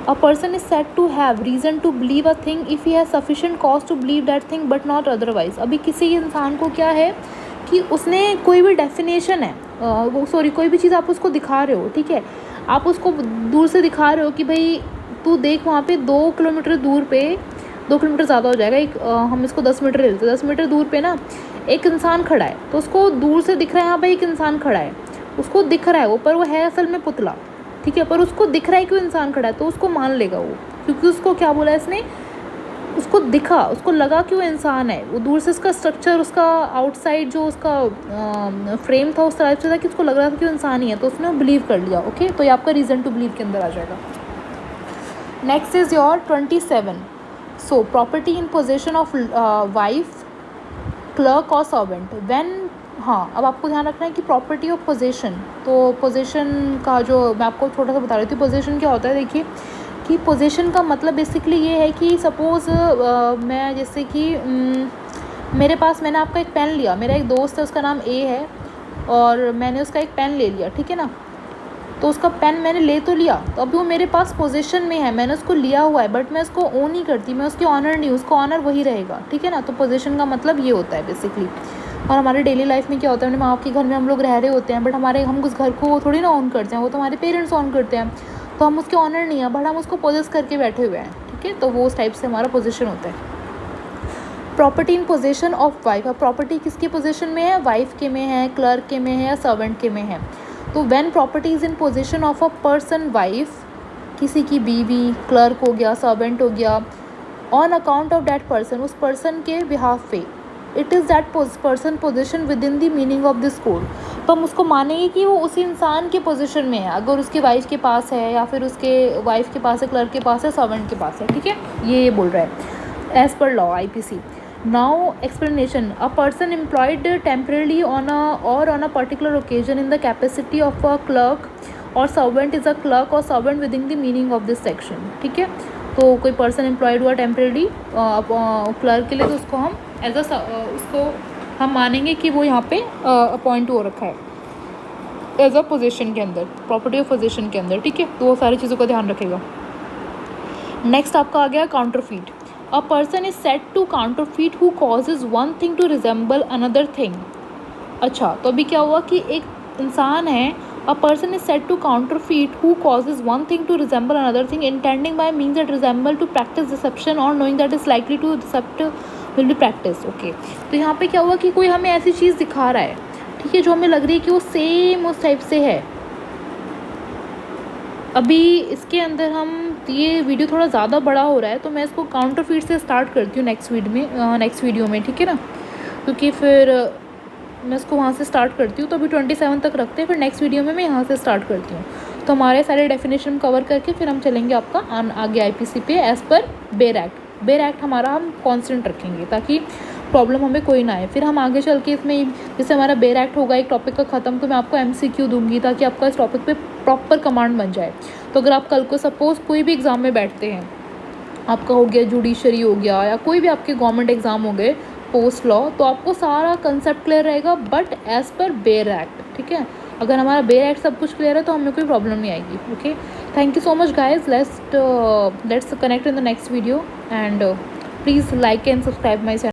A person is said to have reason to believe a thing if he has sufficient cause to believe that thing but not otherwise। अभी किसी इंसान को क्या है कि उसने कोई भी डेफिनेशन है, कोई भी चीज़ आप उसको दिखा रहे हो, ठीक है, आप उसको दूर से दिखा रहे हो कि भाई तू देख वहाँ पे 2 किलोमीटर दूर पे, 2 किलोमीटर ज़्यादा हो जाएगा, हम इसको 10 मीटर ले लेते हैं, 10 मीटर दूर पे ना एक इंसान खड़ा है, तो उसको दूर से दिख रहा है यहाँ पे एक इंसान खड़ा है, उसको दिख रहा है वो, पर वो है असल में पुतला, ठीक है, पर उसको दिख रहा है कि वो इंसान खड़ा है, तो उसको मान लेगा वो, क्योंकि उसको क्या बोला इसने, उसको दिखा, उसको लगा कि वो इंसान है, वो दूर से उसका स्ट्रक्चर, उसका आउटसाइड जो उसका फ्रेम था उस तरह से था कि उसको लग रहा था कि वो इंसान ही है, तो उसने बिलीव कर लिया। ओके, तो ये आपका रीज़न टू बिलीव के अंदर आ जाएगा। Next is your 27। So property in possession of wife, clerk और सर्वेंट व्हेन, हाँ, अब आपको ध्यान रखना है कि प्रॉपर्टी ऑफ पोजेशन, तो पोजेशन का जो मैं आपको थोड़ा सा बता रही थी, पोजेशन क्या होता है, देखिए कि पोजेशन का मतलब बेसिकली ये है कि सपोज़ मैं जैसे कि मेरे पास, मैंने आपका एक पेन लिया, मेरा एक दोस्त है उसका नाम ए है, और मैंने उसका एक पेन ले लिया, ठीक है ना, तो उसका पेन मैंने ले तो लिया, तो अभी वो मेरे पास पोजीशन में है, मैंने उसको लिया हुआ है, बट मैं उसको ओन नहीं करती, मैं उसकी ऑनर नहीं, उसका ऑनर वही रहेगा, ठीक है ना। तो पोजीशन का मतलब ये होता है बेसिकली। और हमारे डेली लाइफ में क्या होता है, माँ के घर में हम लोग रह रहे होते हैं, बट हम उस घर को थोड़ी ना ऑन करते हैं, वो तो हमारे पेरेंट्स ऑन करते हैं, तो हम उसके ऑनर नहीं हैं, बट हम उसको पोजेस करके बैठे हुए हैं, ठीक है, तो वो उस टाइप से हमारा पोजीशन होता है। Property in position of wife, अब प्रॉपर्टी किसके पोजीशन में है, वाइफ के में है, क्लर्क के में है, या सर्वेंट के में है। तो when property is in position of a person wife, किसी की बीवी, क्लर्क हो गया, सर्वेंट हो गया, on account of that person, उस पर्सन के बिहाफ पे, it is that person position with in the meaning of this code. तो हम उसको मानेंगे कि वो उसी इंसान के पोजीशन में है, अगर उसके वाइफ के पास है, या फिर उसके वाइफ के पास है, क्लर्क के पास है, सर्वेंट के पास है, ठीक है, ये बोल रहा है as per law IPC। Now explanation, a person employed temporarily on a particular occasion in the capacity of a clerk or servant is a clerk or servant within the meaning of this section, ठीक है। तो कोई person employed हुआ temporary clerk के लिए, तो उसको हम एज उसको हम मानेंगे कि वो यहाँ पे अपॉइंट हो रखा है एज अ पोजीशन के अंदर, प्रॉपर्टी ऑफ पोजीशन के अंदर, ठीक है, तो वो सारी चीज़ों का ध्यान रखेगा। नेक्स्ट आपका आ गया counterfeit. A person is said to counterfeit who causes one thing to resemble another thing। अच्छा, तो अभी क्या हुआ कि एक इंसान है, a person is said to counterfeit who causes one thing to resemble another thing intending by means that resemble to practice deception or knowing that is likely to deceptive will be practiced। Okay, तो यहाँ पे क्या हुआ कि कोई हमें ऐसी चीज़ दिखा रहा है, ठीक है, जो हमें लग रही है कि वो सेम उस टाइप से है। अभी इसके अंदर हम, ये वीडियो थोड़ा ज़्यादा बड़ा हो रहा है, तो मैं इसको काउंटरफीट से स्टार्ट करती हूँ नेक्स्ट वीडियो में, ठीक है ना, क्योंकि फिर मैं इसको वहाँ से स्टार्ट करती हूँ। तो अभी 27 तक रखते हैं, फिर नेक्स्ट वीडियो में मैं यहाँ से स्टार्ट करती हूँ। तो हमारे सारे डेफिनेशन कवर करके फिर हम चलेंगे आपका आगे IPC पे as per bare act. Bare act हमारा हम कॉन्स्टेंट रखेंगे ताकि प्रॉब्लम हमें कोई ना आए। फिर हम आगे चल के इसमें जैसे हमारा बेयर एक्ट होगा एक टॉपिक का ख़त्म, तो मैं आपको MCQ दूंगी ताकि आपका इस टॉपिक पे प्रॉपर कमांड बन जाए। तो अगर आप कल को सपोज़ कोई भी एग्ज़ाम में बैठते हैं, आपका हो गया जुडिशरी हो गया, या कोई भी आपके गवर्नमेंट एग्ज़ाम हो गए, पोस्ट लॉ, तो आपको सारा कंसेप्ट क्लियर रहेगा, but as per bare act, ठीक है। अगर हमारा बेयर एक्ट सब कुछ क्लियर है तो हमें कोई प्रॉब्लम नहीं आएगी। Okay, thank you so much guys, let's connect in the next video, and please like and subscribe my channel.